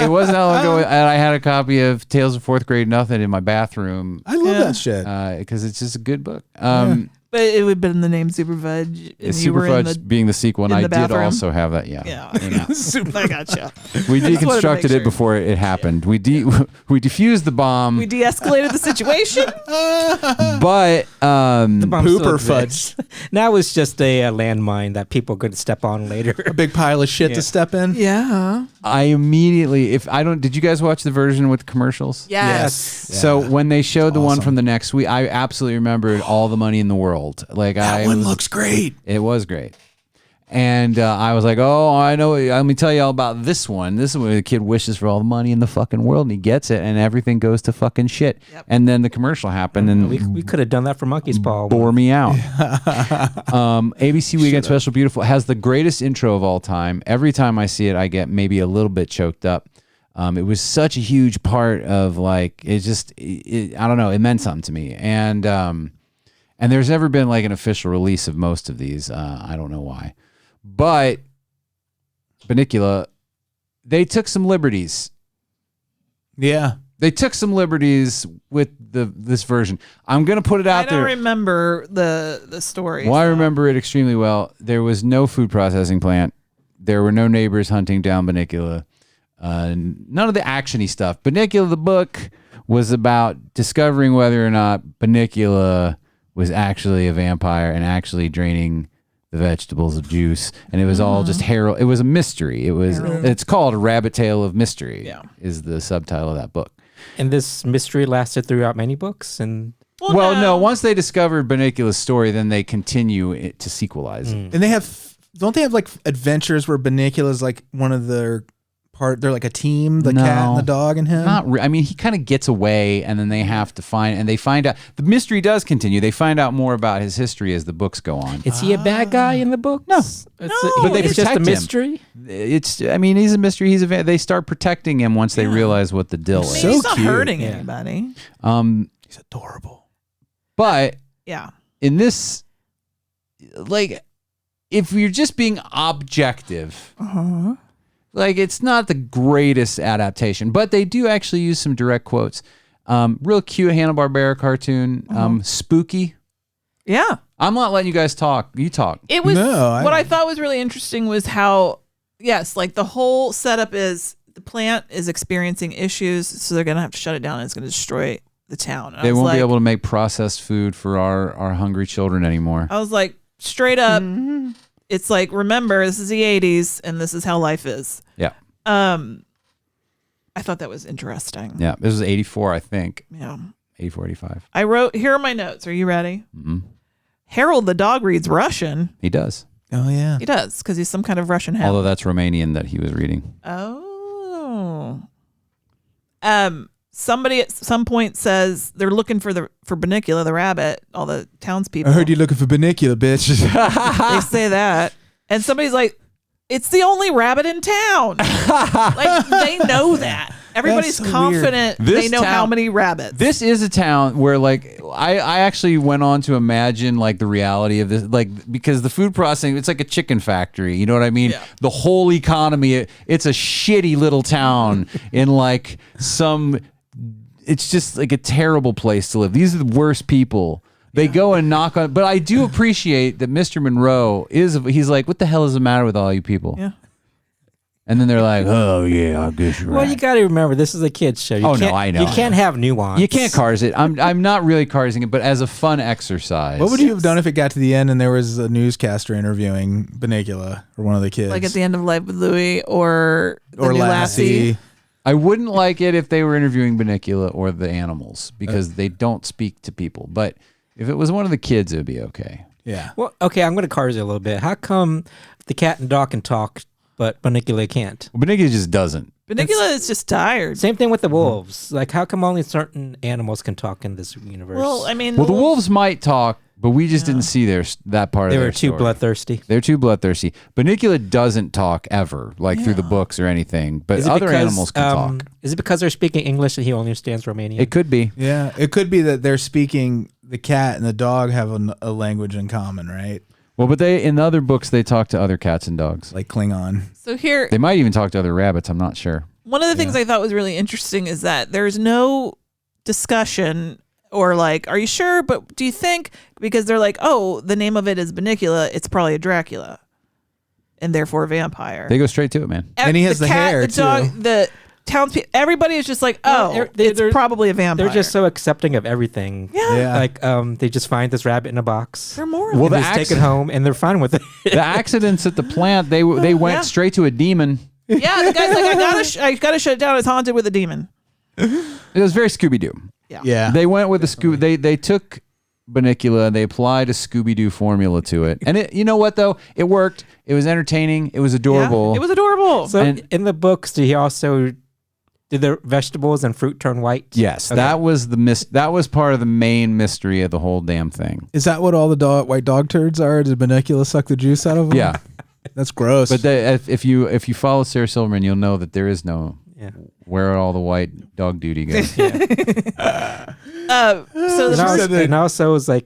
It wasn't that long ago, and I had a copy of Tales of Fourth Grade Nothing in my bathroom. I love that shit because it's just a good book. But it would have been the name Super Fudge. And Super Fudge being the sequel, and I did also have that. Yeah. I gotcha. We deconstructed it before it happened. We defused the bomb. We de-escalated the situation. But The bomb still Pooper exists. Now it's just a landmine that people could step on later. a big pile of shit to step in. Yeah. I immediately, did you guys watch the version with commercials? Yes. So when they showed the one from the next week, I absolutely remembered All the Money in the World. Like That one looks great. It was great. And I was like, oh, I know. Let me tell you all about this one. This is where the kid wishes for all the money in the fucking world, and he gets it, and everything goes to fucking shit. Yep. And then the commercial happened, and we could have done that for Monkey's Paw. Bore me out. ABC Weekend Special Beautiful has the greatest intro of all time. Every time I see it, I get maybe a little bit choked up. It was such a huge part of, like, I don't know, it meant something to me. And there's never been like an official release of most of these. I don't know why. But Bunnicula, they took some liberties. Yeah. They took some liberties with this version. I'm going to put it out there. I don't remember the story. Well, I remember it extremely well. There was no food processing plant. There were no neighbors hunting down Bunnicula. None of the action-y stuff. Bunnicula, the book, was about discovering whether or not Bunnicula was actually a vampire and actually draining the vegetables of juice, and it was all just it was a mystery. It's called A Rabbit Tale of Mystery. Yeah, is the subtitle of that book. And this mystery lasted throughout many books. And no, once they discovered Bunnicula's story, then they continue to sequelize it. And don't they have like adventures where Bunnicula's like one of their they're like a team, the cat and the dog and him? I mean, he kind of gets away, and then they have to find out. The mystery does continue. They find out more about his history as the books go on. Is he a bad guy in the book? No. But it's just a mystery? He's a mystery. They start protecting him once they realize what the deal is. He's not hurting anybody. He's adorable. But yeah, in this, like, if you're just being objective, like, it's not the greatest adaptation, but they do actually use some direct quotes. Real cute Hanna-Barbera cartoon, spooky. Yeah. I'm not letting you guys talk. You talk. It was what I thought was really interesting was how, like the whole setup is the plant is experiencing issues, so they're going to have to shut it down, and it's going to destroy the town. And they won't be able to make processed food for our hungry children anymore. I was like, straight up, it's like, remember, this is the 80s, and this is how life is. Yeah. I thought that was interesting. Yeah, this was 84, I think. Yeah. 84, 85. I wrote, here are my notes. Are you ready? Mm-hmm. Harold the dog reads Russian. He does. Oh, yeah. He does, because he's some kind of Russian hound. Although that's Romanian that he was reading. Oh. Somebody at some point says they're looking for Bunnicula, the rabbit, all the townspeople. I heard you looking for Bunnicula, bitch. They say that. And somebody's like, it's the only rabbit in town. Like, they know that. Everybody's That's so confident This they know how town- many rabbits. This is a town where, like, I actually went on to imagine, like, the reality of this, like, because the food processing, it's like a chicken factory. You know what I mean? Yeah. The whole economy, it's a shitty little town in, like, it's just, like, a terrible place to live. These are the worst people. They go and knock on, but I do appreciate that Mr. Monroe he's like, what the hell is the matter with all you people? Yeah. And then they're like, oh, yeah, I guess you're Well, right. you got to remember, this is a kid's show. Oh, no, I know. You can't have nuance. You can't cars it. I'm not really carsing it, but as a fun exercise. What would you have done if it got to the end and there was a newscaster interviewing Bunnicula or one of the kids? Like at the end of Life with Louie or the new Lassie. I wouldn't like it if they were interviewing Bunnicula or the animals because they don't speak to people. But if it was one of the kids, it would be okay. Yeah. Well, okay, I'm going to cars it a little bit. How come the cat and dog can talk, but Bunnicula can't? Well, Bunnicula just doesn't. Bunnicula is just tired. Same thing with the wolves. Like, how come only certain animals can talk in this universe? Well, I mean, Well, the wolves might talk, but we just didn't see that part they of their were too story. bloodthirsty. They're too bloodthirsty. Bunnicula doesn't talk ever, like through the books or anything, but Is it other because, animals can talk. Is it because they're speaking English and he only understands Romanian? It could be. Yeah. It could be that they're speaking, the cat and the dog have a language in common, right? Well, but in the other books, they talk to other cats and dogs. Like Klingon. so here, They might even talk to other rabbits. I'm not sure. one of the things I thought was really interesting is that there's no discussion or like, are you sure? But do you think, because they're like, oh, the name of it is Bunnicula, it's probably a Dracula and therefore a vampire. They go straight to it, man. And he has the hair, the dog, too. the townspeople, everybody is just like, oh, it's probably a vampire. They're just so accepting of everything. Yeah. Yeah. Like, they just find this rabbit in a box. They're more Well, and the they just take it accident- home and they're fine with it. The accidents at the plant, they went Yeah. straight to a demon. yeah, the guy's like, I gotta shut it down. It's haunted with a demon. It was very Scooby Doo. Yeah. They went with the Scooby. They took Bunnicula and they applied a Scooby Doo formula to it, and you know what though? It worked. It was entertaining. It was adorable. Yeah, it was adorable. So And- in the books, did the vegetables and fruit turn white? Yes, Okay. that was that was part of the main mystery of the whole damn thing. Is that what all the white dog turds are? Did Bunnicula suck the juice out of them? Yeah, That's gross. but if you follow Sarah Silverman, you'll know that there is no Yeah. where all the white dog duty goes. So the And, first, and also, was like,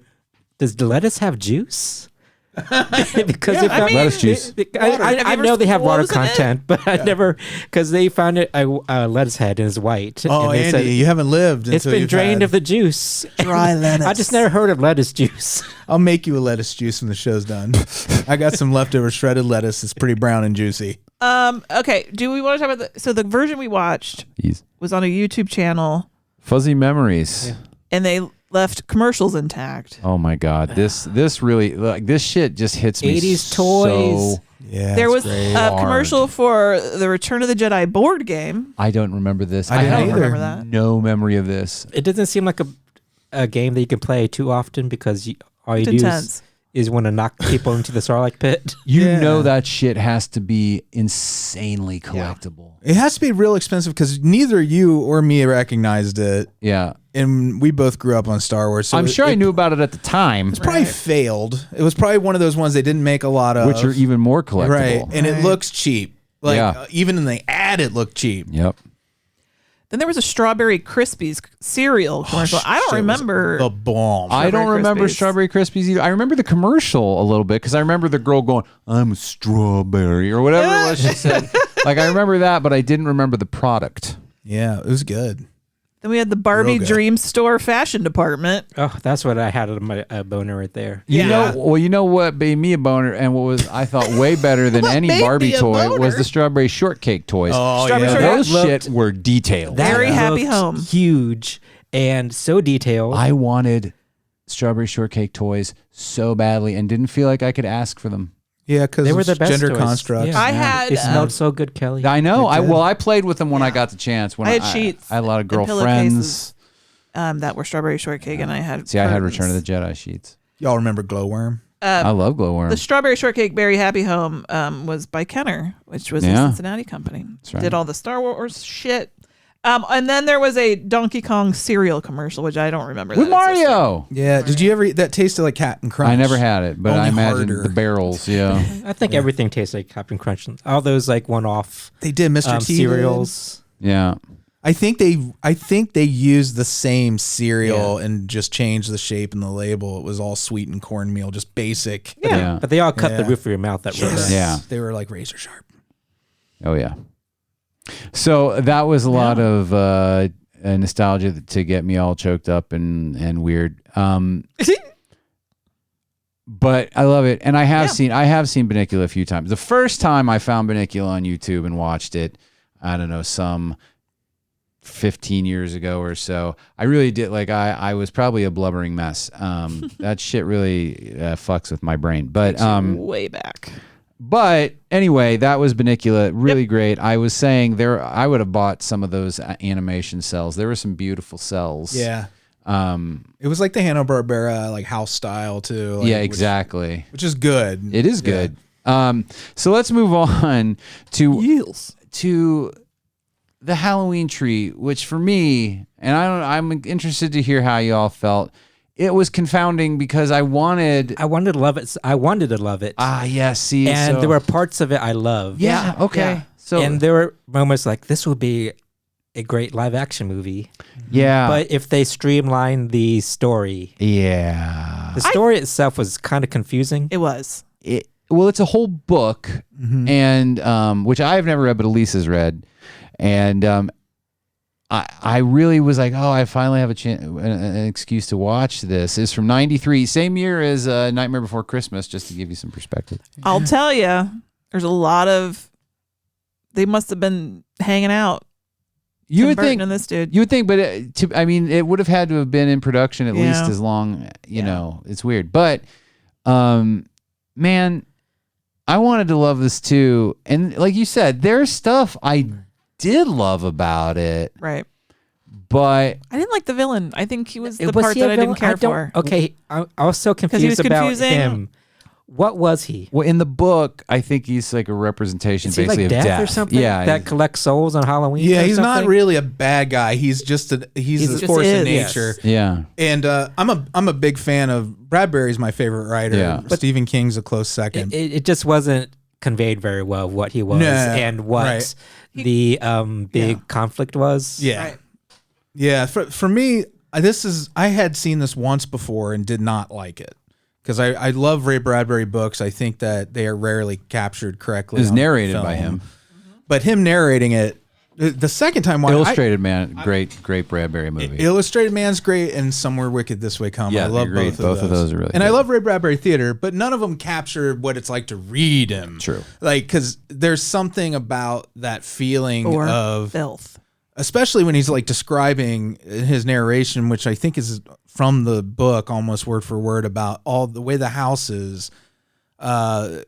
does the lettuce have juice? Because they found, lettuce juice. I ever know they have water frozen it? content, but I never, because they found it a lettuce head and it's white. oh, and they Andy, said, you haven't lived it's until been you've drained had of the juice. dry lettuce. I just never heard of lettuce juice. I'll make you a lettuce juice when the show's done. I got some leftover shredded lettuce. It's pretty brown and juicy. okay, do we want to talk about the version we watched Jeez. was on a YouTube channel Fuzzy memories. and they left commercials intact. Oh my god, this really like this shit just hits me. 80s toys. So Yeah. There was it's great. a commercial for the Return of the Jedi board game. I don't remember this. I didn't have either. remember that. no memory of this. It doesn't seem like a game that you can play too often because all you It's do intense. is want to knock people into the Sarlacc pit. You Yeah. know that shit has to be insanely collectible. It has to be real expensive because neither you or me recognized it, Yeah. and we both grew up on Star Wars. So I'm sure I it knew about it at the time, probably failed. It was probably one of those ones they didn't make a lot of, which are even more collectible. right, and it looks cheap. Like Yeah. even in the ad, it looked cheap. Yep. Then there was a Strawberry Krispies cereal commercial. I don't Shit was remember. the bomb. I don't Strawberry remember Krispies. Strawberry Krispies either. I remember the commercial a little bit because I remember the girl going, "I'm a strawberry" or whatever it was she said. Like I remember that, but I didn't remember the product. Yeah, it was good. Then we had the Barbie Real good. Dream Store fashion department. Oh, that's what I had on my boner right there. You know what made me a boner, and what was I thought way better than What any made Barbie me a toy boner? was the strawberry shortcake toys. Oh Strawberry yeah, shortcake. Those Looked- shit were detailed. Very happy looked home. Huge and so detailed. I wanted strawberry shortcake toys so badly, and didn't feel like I could ask for them. yeah, because They were the best gender toys. constructs. Yeah. I had They smelled so good, Kelley. I know. They did. I played with them when I got the chance. When I had sheets I had a lot of and girlfriends. pillowcases. That were strawberry shortcake, and I had See, I had curtains. Return of the Jedi sheets. Y'all remember Glowworm? I love Glowworm. The Strawberry Shortcake Berry Happy Home was by Kenner, which was a Yeah. Cincinnati company. right. Did all the Star Wars shit. And then there was a Donkey Kong cereal commercial, which I don't remember. with that existed. Mario. Yeah. Did you ever eat that? Tasted like Captain Crunch. I never had it, but Only I imagine harder. the barrels. Yeah. I think everything tastes like Captain Crunch. All those like one-off They did Mr. T did. cereals. Yeah. I think they used the same cereal and just changed the shape and the label. It was all sweetened cornmeal, just basic. Yeah. But they all cut the roof of your mouth that way. Yeah. They were like razor sharp. Oh yeah. So that was a lot of nostalgia to get me all choked up and weird. But I love it, and I have seen Bunnicula a few times. The first time I found Bunnicula on YouTube and watched it, I don't know, some 15 years ago or so. I really did, like, I was probably a blubbering mess. That shit really fucks with my brain. But way back. But anyway, that was Bunnicula. Really great. I was saying I would have bought some of those animation cells. There were some beautiful cells. Yeah. It was like the Hanna-Barbera, like house style too. Like, yeah, exactly. Which is good. It is good. So let's move on to the Halloween tree, which for me, and I'm interested to hear how you all felt. It was confounding because I wanted to love it. Ah, yes. See, and there were parts of it I loved. Yeah. Okay. Yeah. So, and there were moments like this will be a great live action movie. Yeah. But if they streamline the story. Yeah. The story itself was kind of confusing. It was. Well, it's a whole book, and which I've never read, but Alise has read. And I really was like, oh, I finally have an excuse to watch this. It's from '93, same year as Nightmare Before Christmas, just to give you some perspective. I'll tell you, there's a lot of. They must have been hanging out. You would think, and this dude. You would think, but it would have had to have been in production at least as long. You know, it's weird, but man, I wanted to love this too, and like you said, there's stuff I did love about it, right? But I didn't like the villain. I think he was the part that I didn't care for. Okay, I was so confused about him. What was he? Well, in the book, I think he's like a representation, Is he basically, like of death or something. Yeah, that collects souls on Halloween. Yeah, he's something? not really a bad guy. He's just a force of nature. Yes. Yeah, and I'm a big fan of Bradbury's my favorite writer. Yeah. But Stephen King's a close second. It just wasn't conveyed very well what he was and what the big conflict was. Yeah, yeah. For me, I had seen this once before and did not like it. Because I love Ray Bradbury books. I think that they are rarely captured correctly. It was narrated by him. But him narrating it, the second time... Illustrated Man, great Bradbury movie. Illustrated Man's great, and Somewhere Wicked This Way Come. Yeah, I love both of those are really and good. I love Ray Bradbury theater, but none of them capture what it's like to read him. True. Like, because there's something about that feeling of... filth. Especially when he's like describing his narration, which I think is from the book, almost word for word, about all the way the house is. That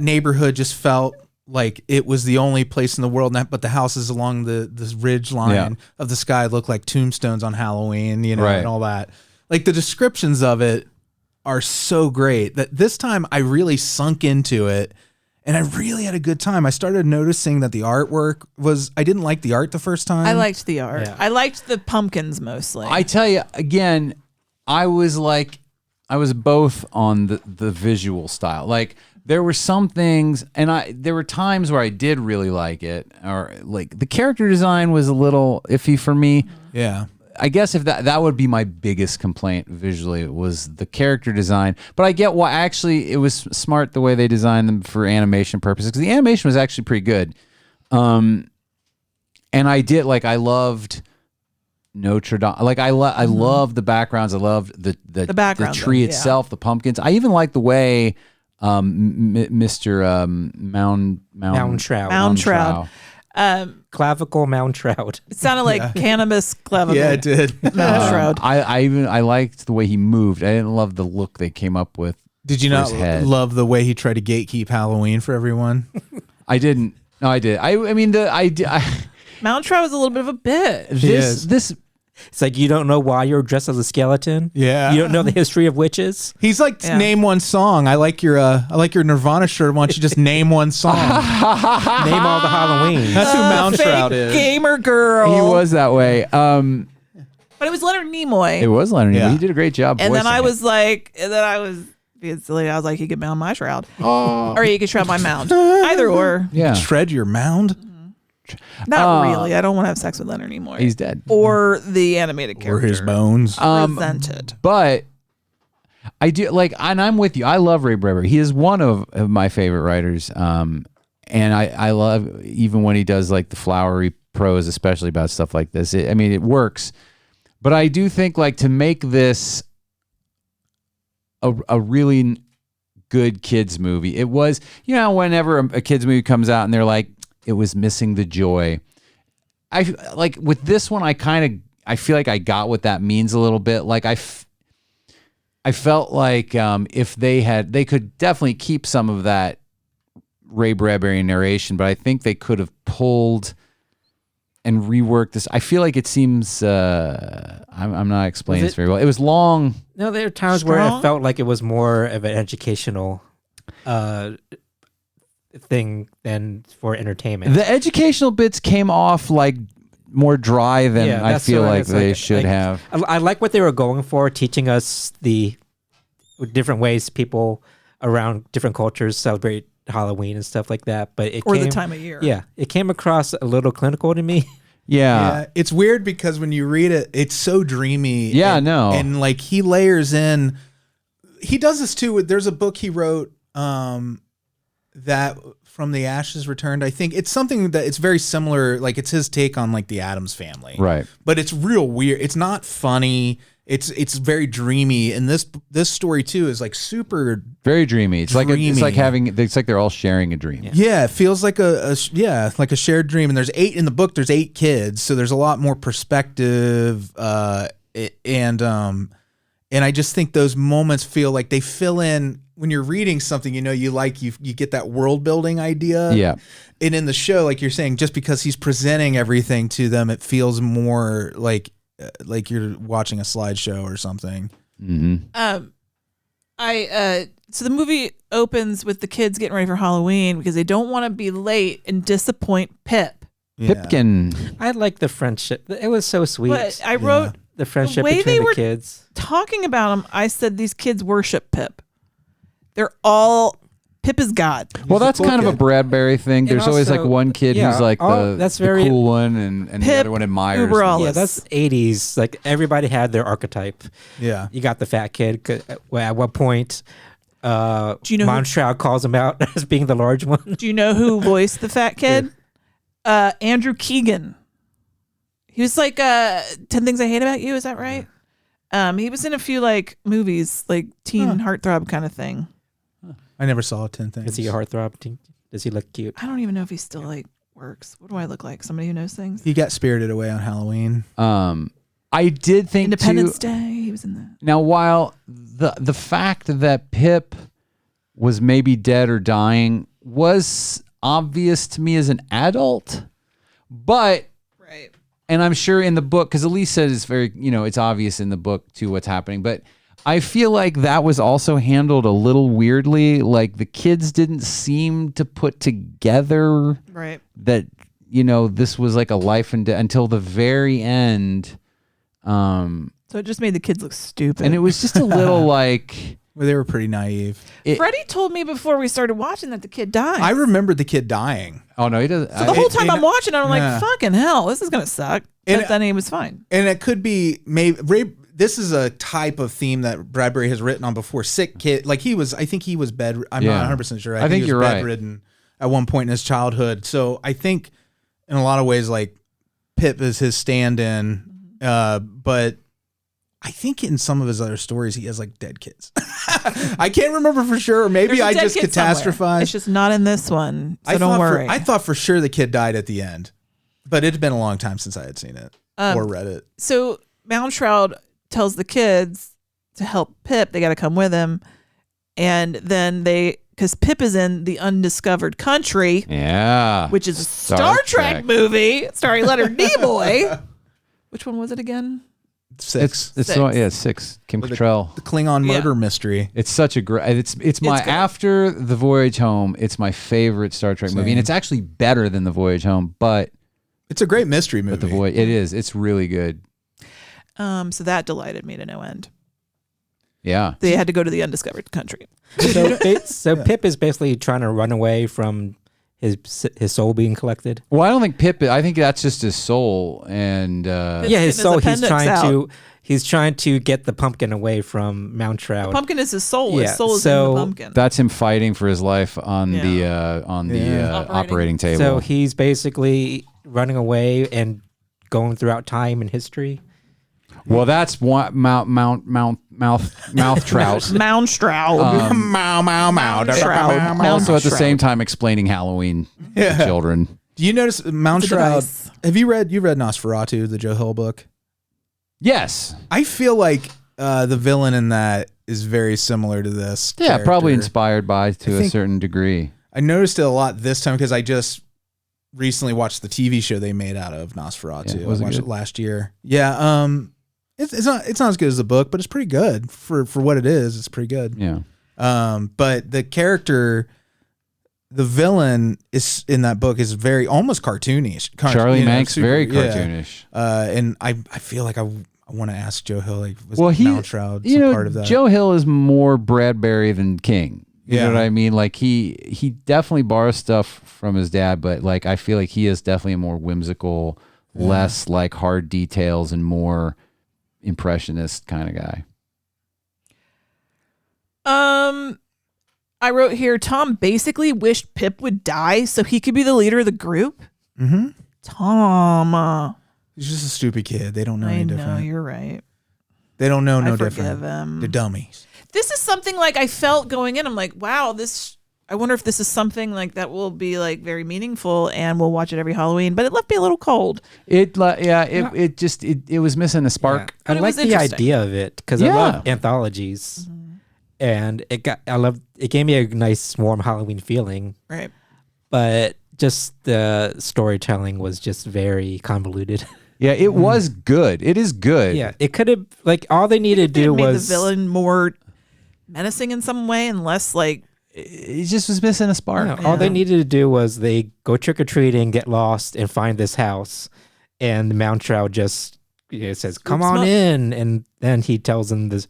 neighborhood just felt like it was the only place in the world, but the houses along this ridge line of the sky look like tombstones on Halloween, and all that. Like the descriptions of it are so great that this time I really sunk into it. And I really had a good time. I started noticing that the artwork I didn't like the art the first time. I liked the art. Yeah. I liked the pumpkins mostly. I tell you, again, I was both on the visual style. Like, there were some things, and there were times where I did really like it, or like the character design was a little iffy for me. Yeah. I guess if that would be my biggest complaint visually, was the character design. But I get why. Actually, it was smart the way they designed them for animation purposes, because the animation was actually pretty good. And I loved Notre Dame. Like I loved the backgrounds. I loved the tree itself, the pumpkins. I even liked the way Mr. Moundshroud. Clavicle Moundshroud. It sounded like cannabis clavicle. Yeah, it did. Moundshroud. I liked the way he moved. I didn't love the look they came up with. Did you not love the way he tried to gatekeep Halloween for everyone? I didn't. No, I did. I mean, Moundshroud was a little bit of a bitch. This. It's like you don't know why you're dressed as a skeleton. Yeah. You don't know the history of witches. He's like, name one song. I like your Nirvana shirt. Why don't you just name one song? Name all the Halloween. That's who Moundshroud is. Gamer girl. He was that way. But it was Leonard Nimoy. It was Leonard Nimoy. He did a great job. And then I was being silly. I was like, he could mound my shroud. Or he could shroud my mound. Either or. Yeah. Shred your mound? Not really. I don't want to have sex with Leonard anymore. He's dead. Or the animated character. Or his bones. Presented. But I do like, and I'm with you. I love Ray Bradbury. He is one of my favorite writers. And I love even when he does like the flowery prose, especially about stuff like this. It works. But I do think like to make this a really good kids movie, it was, whenever a kids movie comes out and they're like, it was missing the joy. I like with this one, I feel like I got what that means a little bit. Like I felt like if they could definitely keep some of that Ray Bradbury narration, but I think they could have pulled and reworked this. I feel like it seems I'm not explaining this very well. It was long. No, there are times where it felt like it was more of an educational thing than for entertainment. The educational bits came off like more dry than I feel like they should have. I like what they were going for, teaching us the different ways people around different cultures celebrate Halloween and stuff like that. But the time of year. Yeah, it came across a little clinical to me. Yeah. It's weird because when you read it, it's so dreamy. Yeah, and like he layers in. He does this too. There's a book he wrote that From the Ashes Returned. I think it's something that it's very similar. Like it's his take on like the Addams Family, right? But it's real weird. It's not funny. It's very dreamy, and this story too is like super very dreamy. It's dreamy. It's like they're all sharing a dream. Yeah, it feels like a shared dream. And there's 8 in the book. There's 8 kids, so there's a lot more perspective. And I just think those moments feel like they fill in when you're reading something. You get that world building idea. Yeah. And in the show, like you're saying, just because he's presenting everything to them, it feels more like you're watching a slideshow or something. Mm-hmm. So the movie opens with the kids getting ready for Halloween because they don't want to be late and disappoint Pip. Yeah. Pipkin. I like the friendship. It was so sweet. But I wrote the friendship way between they the were kids. Talking about them, I said these kids worship Pip. Pip is God. Well, that's kind of a Bradbury thing. There's always like one kid who's like the cool one, and the other one admires. Yeah, that's 80s. Like everybody had their archetype. Yeah, you got the fat kid. At what point, do you know Montreal calls him out as being the large one? Do you know who voiced the fat kid? Andrew Keegan. He was like 10 Things I Hate About You. Is that right? He was in a few like movies, like teen heartthrob kind of thing. I never saw 10 Things. Is he a heartthrob? Does he look cute? I don't even know if he still like works. What do I look like? Somebody who knows things? He got spirited away on Halloween. I did think Independence Day. He was in that. Now, while the fact that Pip was maybe dead or dying was obvious to me as an adult, but right. And I'm sure in the book, because Alise said it's very, it's obvious in the book too what's happening, but I feel like that was also handled a little weirdly. Like the kids didn't seem to put together that, this was like a life and death until the very end. So it just made the kids look stupid. And it was just a little like... Well, they were pretty naive. Freddie told me before we started watching that the kid died. I remembered the kid dying. Oh, no, he doesn't. So the whole time I'm watching it, I'm like, fucking hell, this is going to suck. But then he was fine. And it could be maybe... This is a type of theme that Bradbury has written on before. Sick kid, like I think he was bed. I'm not 100% sure. I think he was you're bedridden at one point in his childhood. So I think in a lot of ways, like Pip is his stand-in, but I think in some of his other stories he has like dead kids. I can't remember for sure. Or maybe I just catastrophized. It's just not in this one. So don't worry. I thought for sure the kid died at the end, but it had been a long time since I had seen it or read it. So Mountroud tells the kids to help Pip, they got to come with him. And then because Pip is in the undiscovered country, which is a Star Trek movie starring Leonard Nimoy. Which one was it again? 6. It's 6. Kim Cattrall. The Klingon murder mystery. It's such a great. It's my after The Voyage Home. It's my favorite Star Trek movie, and it's actually better than The Voyage Home. But it's a great mystery movie. But it is. It's really good. So that delighted me to no end. Yeah. They had to go to the undiscovered country. So Pip is basically trying to run away from his soul being collected. Well, I don't think Pip. I think that's just his soul, and Yeah, his getting his soul. appendix He's trying to get the pumpkin away from Mount Trout. The pumpkin is his soul. Yeah, His soul is in so the pumpkin. that's him fighting for his life on Yeah. the operating table. So he's basically running away and going throughout time and history. Well, that's mouth trout. Moundstraub. Also, at the same time, explaining Halloween to children. Do you notice Moundstraub? Have you read Nosferatu, the Joe Hill book? Yes. I feel like the villain in that is very similar to this. Yeah, character. probably inspired by to a certain degree. I noticed it a lot this time because I just recently watched the TV show they made out of Nosferatu. Yeah, I watched it last year. Yeah, it's not as good as the book, but it's pretty good for what it is. It's pretty good. Yeah. But the character, the villain is in that book is very almost cartoonish. Charlie Manx, very cartoonish. And I feel like I want to ask Joe Hill, like, was Moundshroud part of that? Joe Hill is more Bradbury than King. You know what I mean? Like he definitely borrows stuff from his dad, but like I feel like he is definitely a more whimsical, less like hard details and more impressionist kind of guy. I wrote here, Tom basically wished Pip would die so he could be the leader of the group. Mm-hmm. Tom. He's just a stupid kid. They don't know any different. I know, you're right. They don't know no I forgive different. him. They're dummies. This is something like I felt going in. I'm like, wow, I wonder if this is something like that will be like very meaningful and we'll watch it every Halloween. But it left me a little cold. It was missing a spark. Yeah. I like the idea of it because I love anthologies, and it gave me a nice warm Halloween feeling. Right. But just the storytelling was just very convoluted. Yeah, it was good. It is good. Yeah, it could have all they needed to do made was the villain more menacing in some way and less like it just was missing a spark. All they needed to do was they go trick or treating, get lost, and find this house, and the Moundshroud just says, "Come on in," and then he tells them this,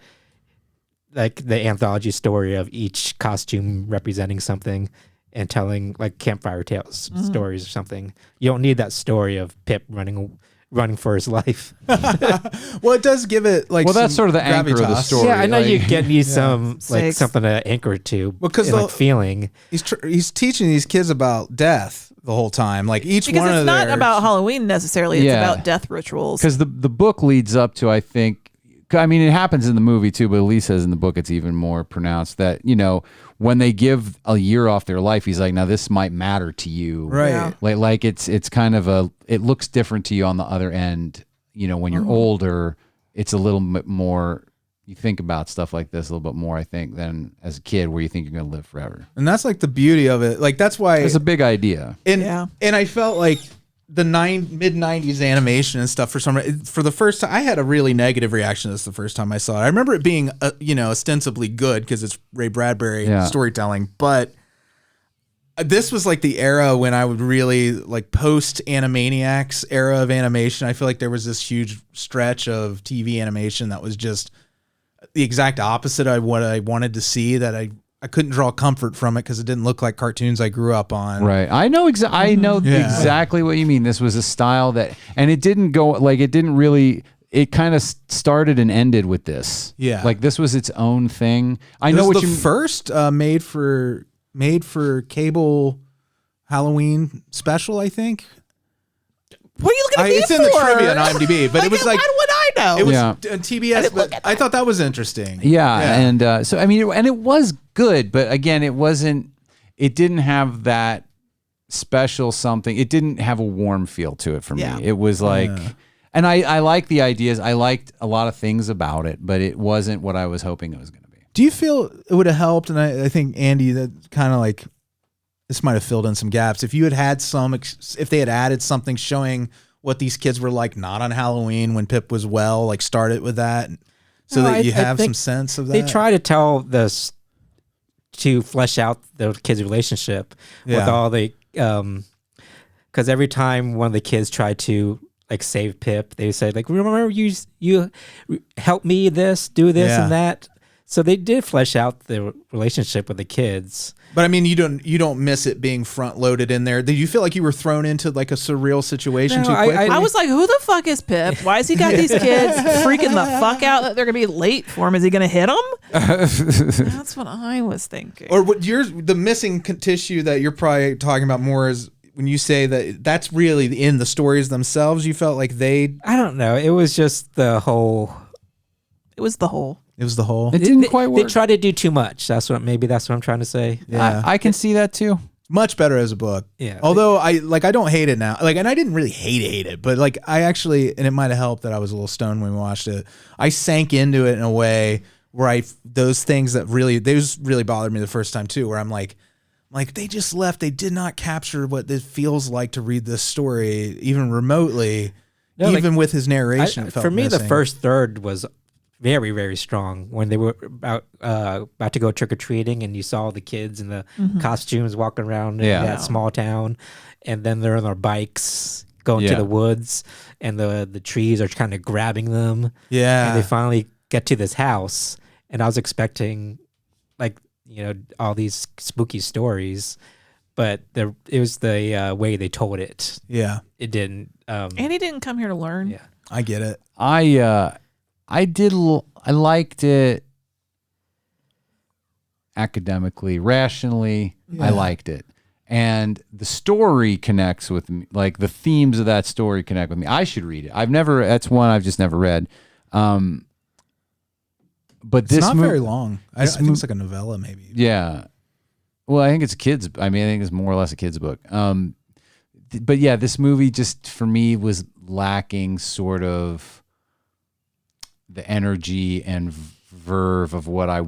like the anthology story of each costume representing something, and telling like campfire tales stories or something. You don't need that story of Pip running for his life. Well, it does give it like that's sort of the anchor of the story. Yeah, I know you need some Six. something to anchor to because like feeling. He's teaching these kids about death the whole time. Like each because one it's of not about Halloween necessarily. It's about death rituals. Because the book leads up to, I think, I mean, it happens in the movie too, but Alise says in the book it's even more pronounced that, when they give a year off their life, he's like, now this might matter to you. Right. Yeah. Like it's kind of it looks different to you on the other end. When you're older, it's a little bit more, you think about stuff like this a little bit more, I think, than as a kid where you think you're going to live forever. And that's like the beauty of it. Like that's why it's a big idea. And I felt like the mid-90s animation and stuff for the first time I had a really negative reaction to this the first time I saw it. I remember it being ostensibly good because it's Ray Bradbury storytelling, but this was like the era when I would really like post Animaniacs era of animation. I feel like there was this huge stretch of TV animation that was just the exact opposite of what I wanted to see, that I couldn't draw comfort from it because it didn't look like cartoons I grew up on. Right. I know exactly what you mean. This was a style and it didn't go like it didn't really. It kind of started and ended with this. Yeah. Like this was its own thing. I know what you first made for cable Halloween special, I think. What are you looking at me It's for? in the trivia on IMDb, but it was like, how would I know? It was TBS, but I thought that was interesting. Yeah. And so, I mean, and it was good, but again, it didn't have that special something. It didn't have a warm feel to it for me. It was like, and I like the ideas. I liked a lot of things about it, but it wasn't what I was hoping it was going to be. Do you feel it would have helped? And I think, Andy, that kind of like, this might have filled in some gaps. If you had if they had added something showing what these kids were like not on Halloween when Pip was well, like start it with that so that you have some sense of that. They try to tell this to flesh out the kids' relationship with all the, because every time one of the kids tried to like save Pip, they said like, remember you helped me do this and that. So they did flesh out the relationship with the kids. But I mean, you don't miss it being front loaded in there. Did you feel like you were thrown into like a surreal situation too quickly? I was like, who the fuck is Pip? Why has he got these kids freaking the fuck out that they're gonna be late for him? Is he gonna hit them? That's what I was thinking. Or what the missing tissue that you're probably talking about more is when you say that that's really in the stories themselves. You felt like I don't know. It was just the whole. It was the whole. It didn't quite work. They tried to do too much. That's what I'm trying to say. Yeah, I can see that too. Much better as a book. Yeah. Although I don't hate it now. Like, and I didn't really hate it, but like I actually, and it might have helped that I was a little stoned when we watched it. I sank into it in a way where those things that really bothered me the first time too, where I'm like they just left. They did not capture what it feels like to read this story, even remotely, even with his narration. It felt for me, missing. the first third was very, very strong when they were about to go trick-or-treating and you saw the kids in the costumes walking around in that small town, and then they're on their bikes going to the woods and the trees are kind of grabbing them. Yeah. And they finally get to this house, and I was expecting all these spooky stories, but it was the way they told it. Yeah. It didn't. And he didn't come here to learn. Yeah. I get it. I liked it academically, rationally. Yeah. I liked it. And the story connects with me. Like the themes of that story connect with me. I should read it. That's one I've just never read. But it's not very long. I think it's like a novella maybe. Yeah. Well, I think it's I think it's more or less a kid's book. But yeah, this movie just for me was lacking sort of the energy and verve of what I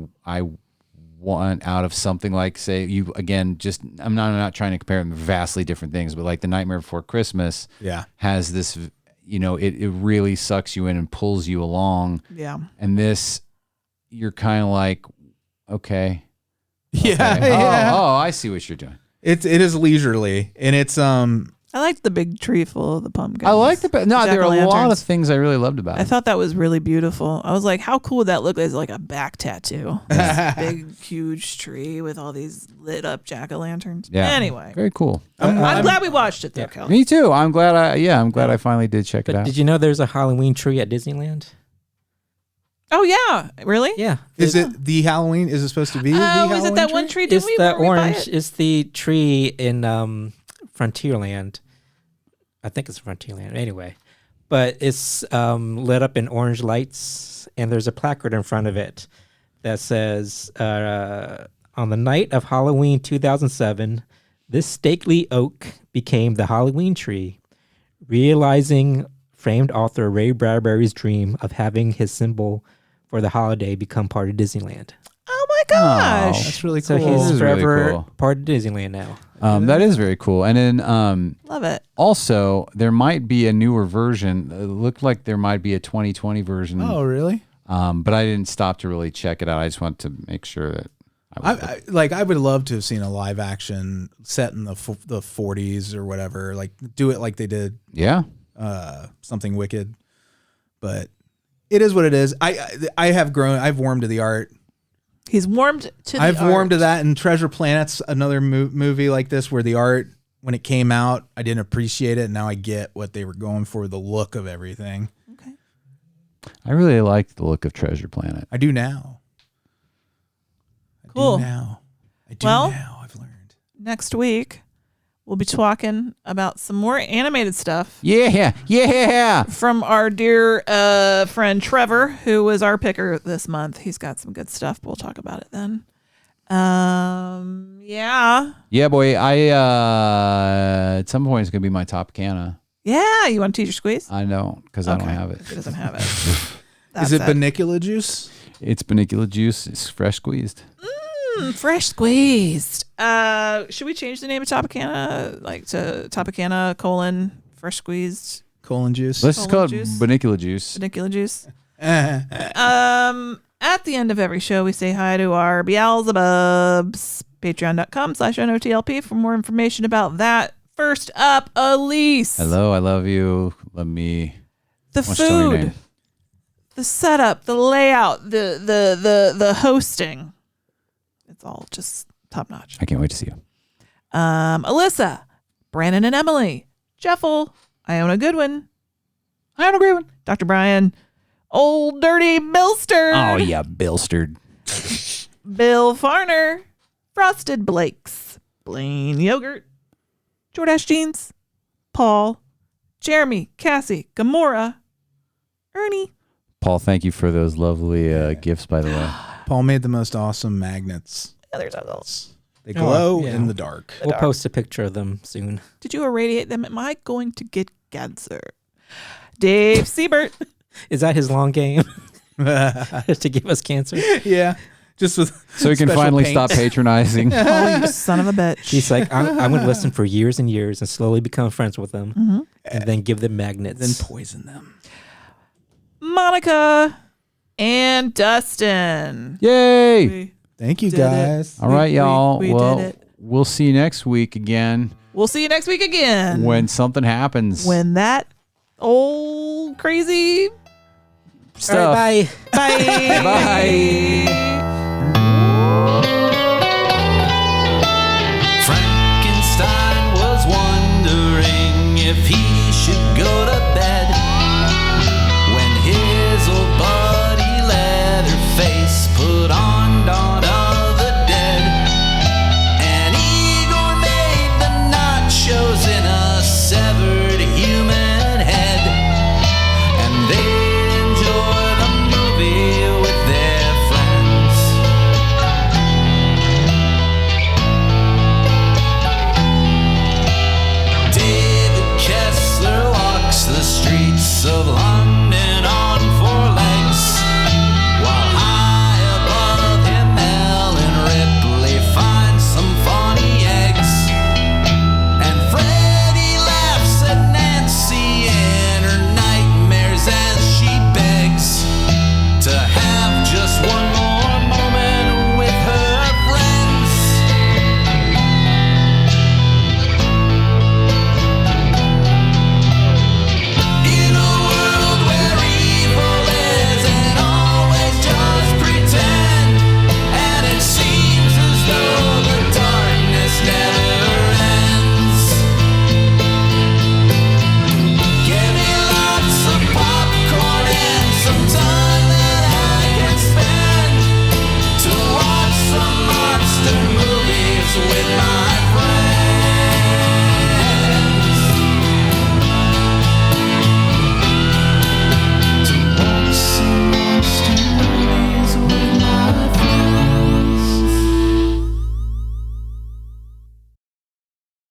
want out of something like, say, you again, just I'm not trying to compare them, vastly different things, but like The Nightmare Before Christmas has this, it really sucks you in and pulls you along. Yeah. And this, you're kind of like, okay. Yeah. Okay. Yeah. Oh, I see what you're doing. It is leisurely, and it's I liked the big tree full of the pumpkins. I like there are a lot of Jack-o'-lanterns. things I really loved about it. I thought that was really beautiful. I was like, how cool would that look as like a back tattoo? This big, huge tree with all these lit up jack-o'-lanterns. Yeah. Anyway. Very cool. I'm glad we watched it though, Kelley. Me too. I'm glad I finally did check it out. Did you know there's a Halloween tree at Disneyland? Oh yeah. Really? Yeah. is it the Halloween? Is it supposed to be? the Oh, Halloween is it that one tree? Did It's we the were we by orange. it? It's the tree in Frontierland. I think it's Frontierland. Anyway, but it's lit up in orange lights, and there's a placard in front of it that says, "On the night of Halloween 2007, this stately oak became the Halloween tree, realizing famed author Ray Bradbury's dream of having his symbol for the holiday become part of Disneyland." Oh my gosh. That's really So cool. This he's is really forever cool. part of Disneyland now. That is very cool. And then Love it. also, there might be a newer version. It looked like there might be a 2020 version. Oh, really? But I didn't stop to really check it out. I just want to make sure that I would love to have seen a live action set in the 40s or whatever. Like do it like they did. Yeah. Something wicked. But it is what it is. I've warmed to the art. He's warmed to the I've warmed to art. that, and Treasure Planet's another movie like this where the art, when it came out, I didn't appreciate it. And now I get what they were going for, the look of everything. Okay. I really liked the look of Treasure Planet. I do now. Cool. I do Well- now. I've learned. Next week, we'll be talking about some more animated stuff Yeah. from our dear friend Trevor, who was our picker this month. He's got some good stuff. We'll talk about it then. Yeah. Yeah, boy. At some point it's gonna be my Topicana. Yeah. You want teacher squeeze? I know, because I don't Okay. have it. He doesn't have it. Is it Bunnicula juice? It's Bunnicula juice. It's fresh squeezed. Fresh squeezed. Should we change the name of Topicana, like to Topicana : fresh squeezed Colon juice? Let's just call it juice? Bunnicula juice. Bunnicula juice? At the end of every show, we say hi to our Beelzebubs. Patreon.com/NOTLP for more information about that. First up, Alise. Hello, I love you. Let me. The What's your food. name? the setup, the layout, the hosting. It's all just top notch. I can't wait to see you. Alyssa, Branan and Emily, Jeffel, Iona Goodwin, Dr. Brian, Old Dirty Bilster. Oh, yeah, Bilstered. Bill Farner, Frosted Blakes, Blayne Yogurt, Jordache Jeans, Paul, Jeremy, Cassie, Gamora, Ernie. Paul, thank you for those lovely gifts, by the way. Paul made the most awesome magnets. Others are those. They glow yeah. in the dark. We'll post a picture of them soon. Did you irradiate them? Am I going to get cancer? Dave Siebert. Is that his long game? To give us cancer? Yeah. Just with So you can special finally paint. stop patronizing. Oh, you son of a bitch. He's like, I'm going to listen for years and years and slowly become friends with them and then give them magnets. Then poison them. Monica and Dustin. Yay! We Thank you, did guys. All right, y'all. we well, did it. we'll see you next week again We'll see you next week again. when something happens. When that old crazy Stuff. All right, bye. bye. Bye.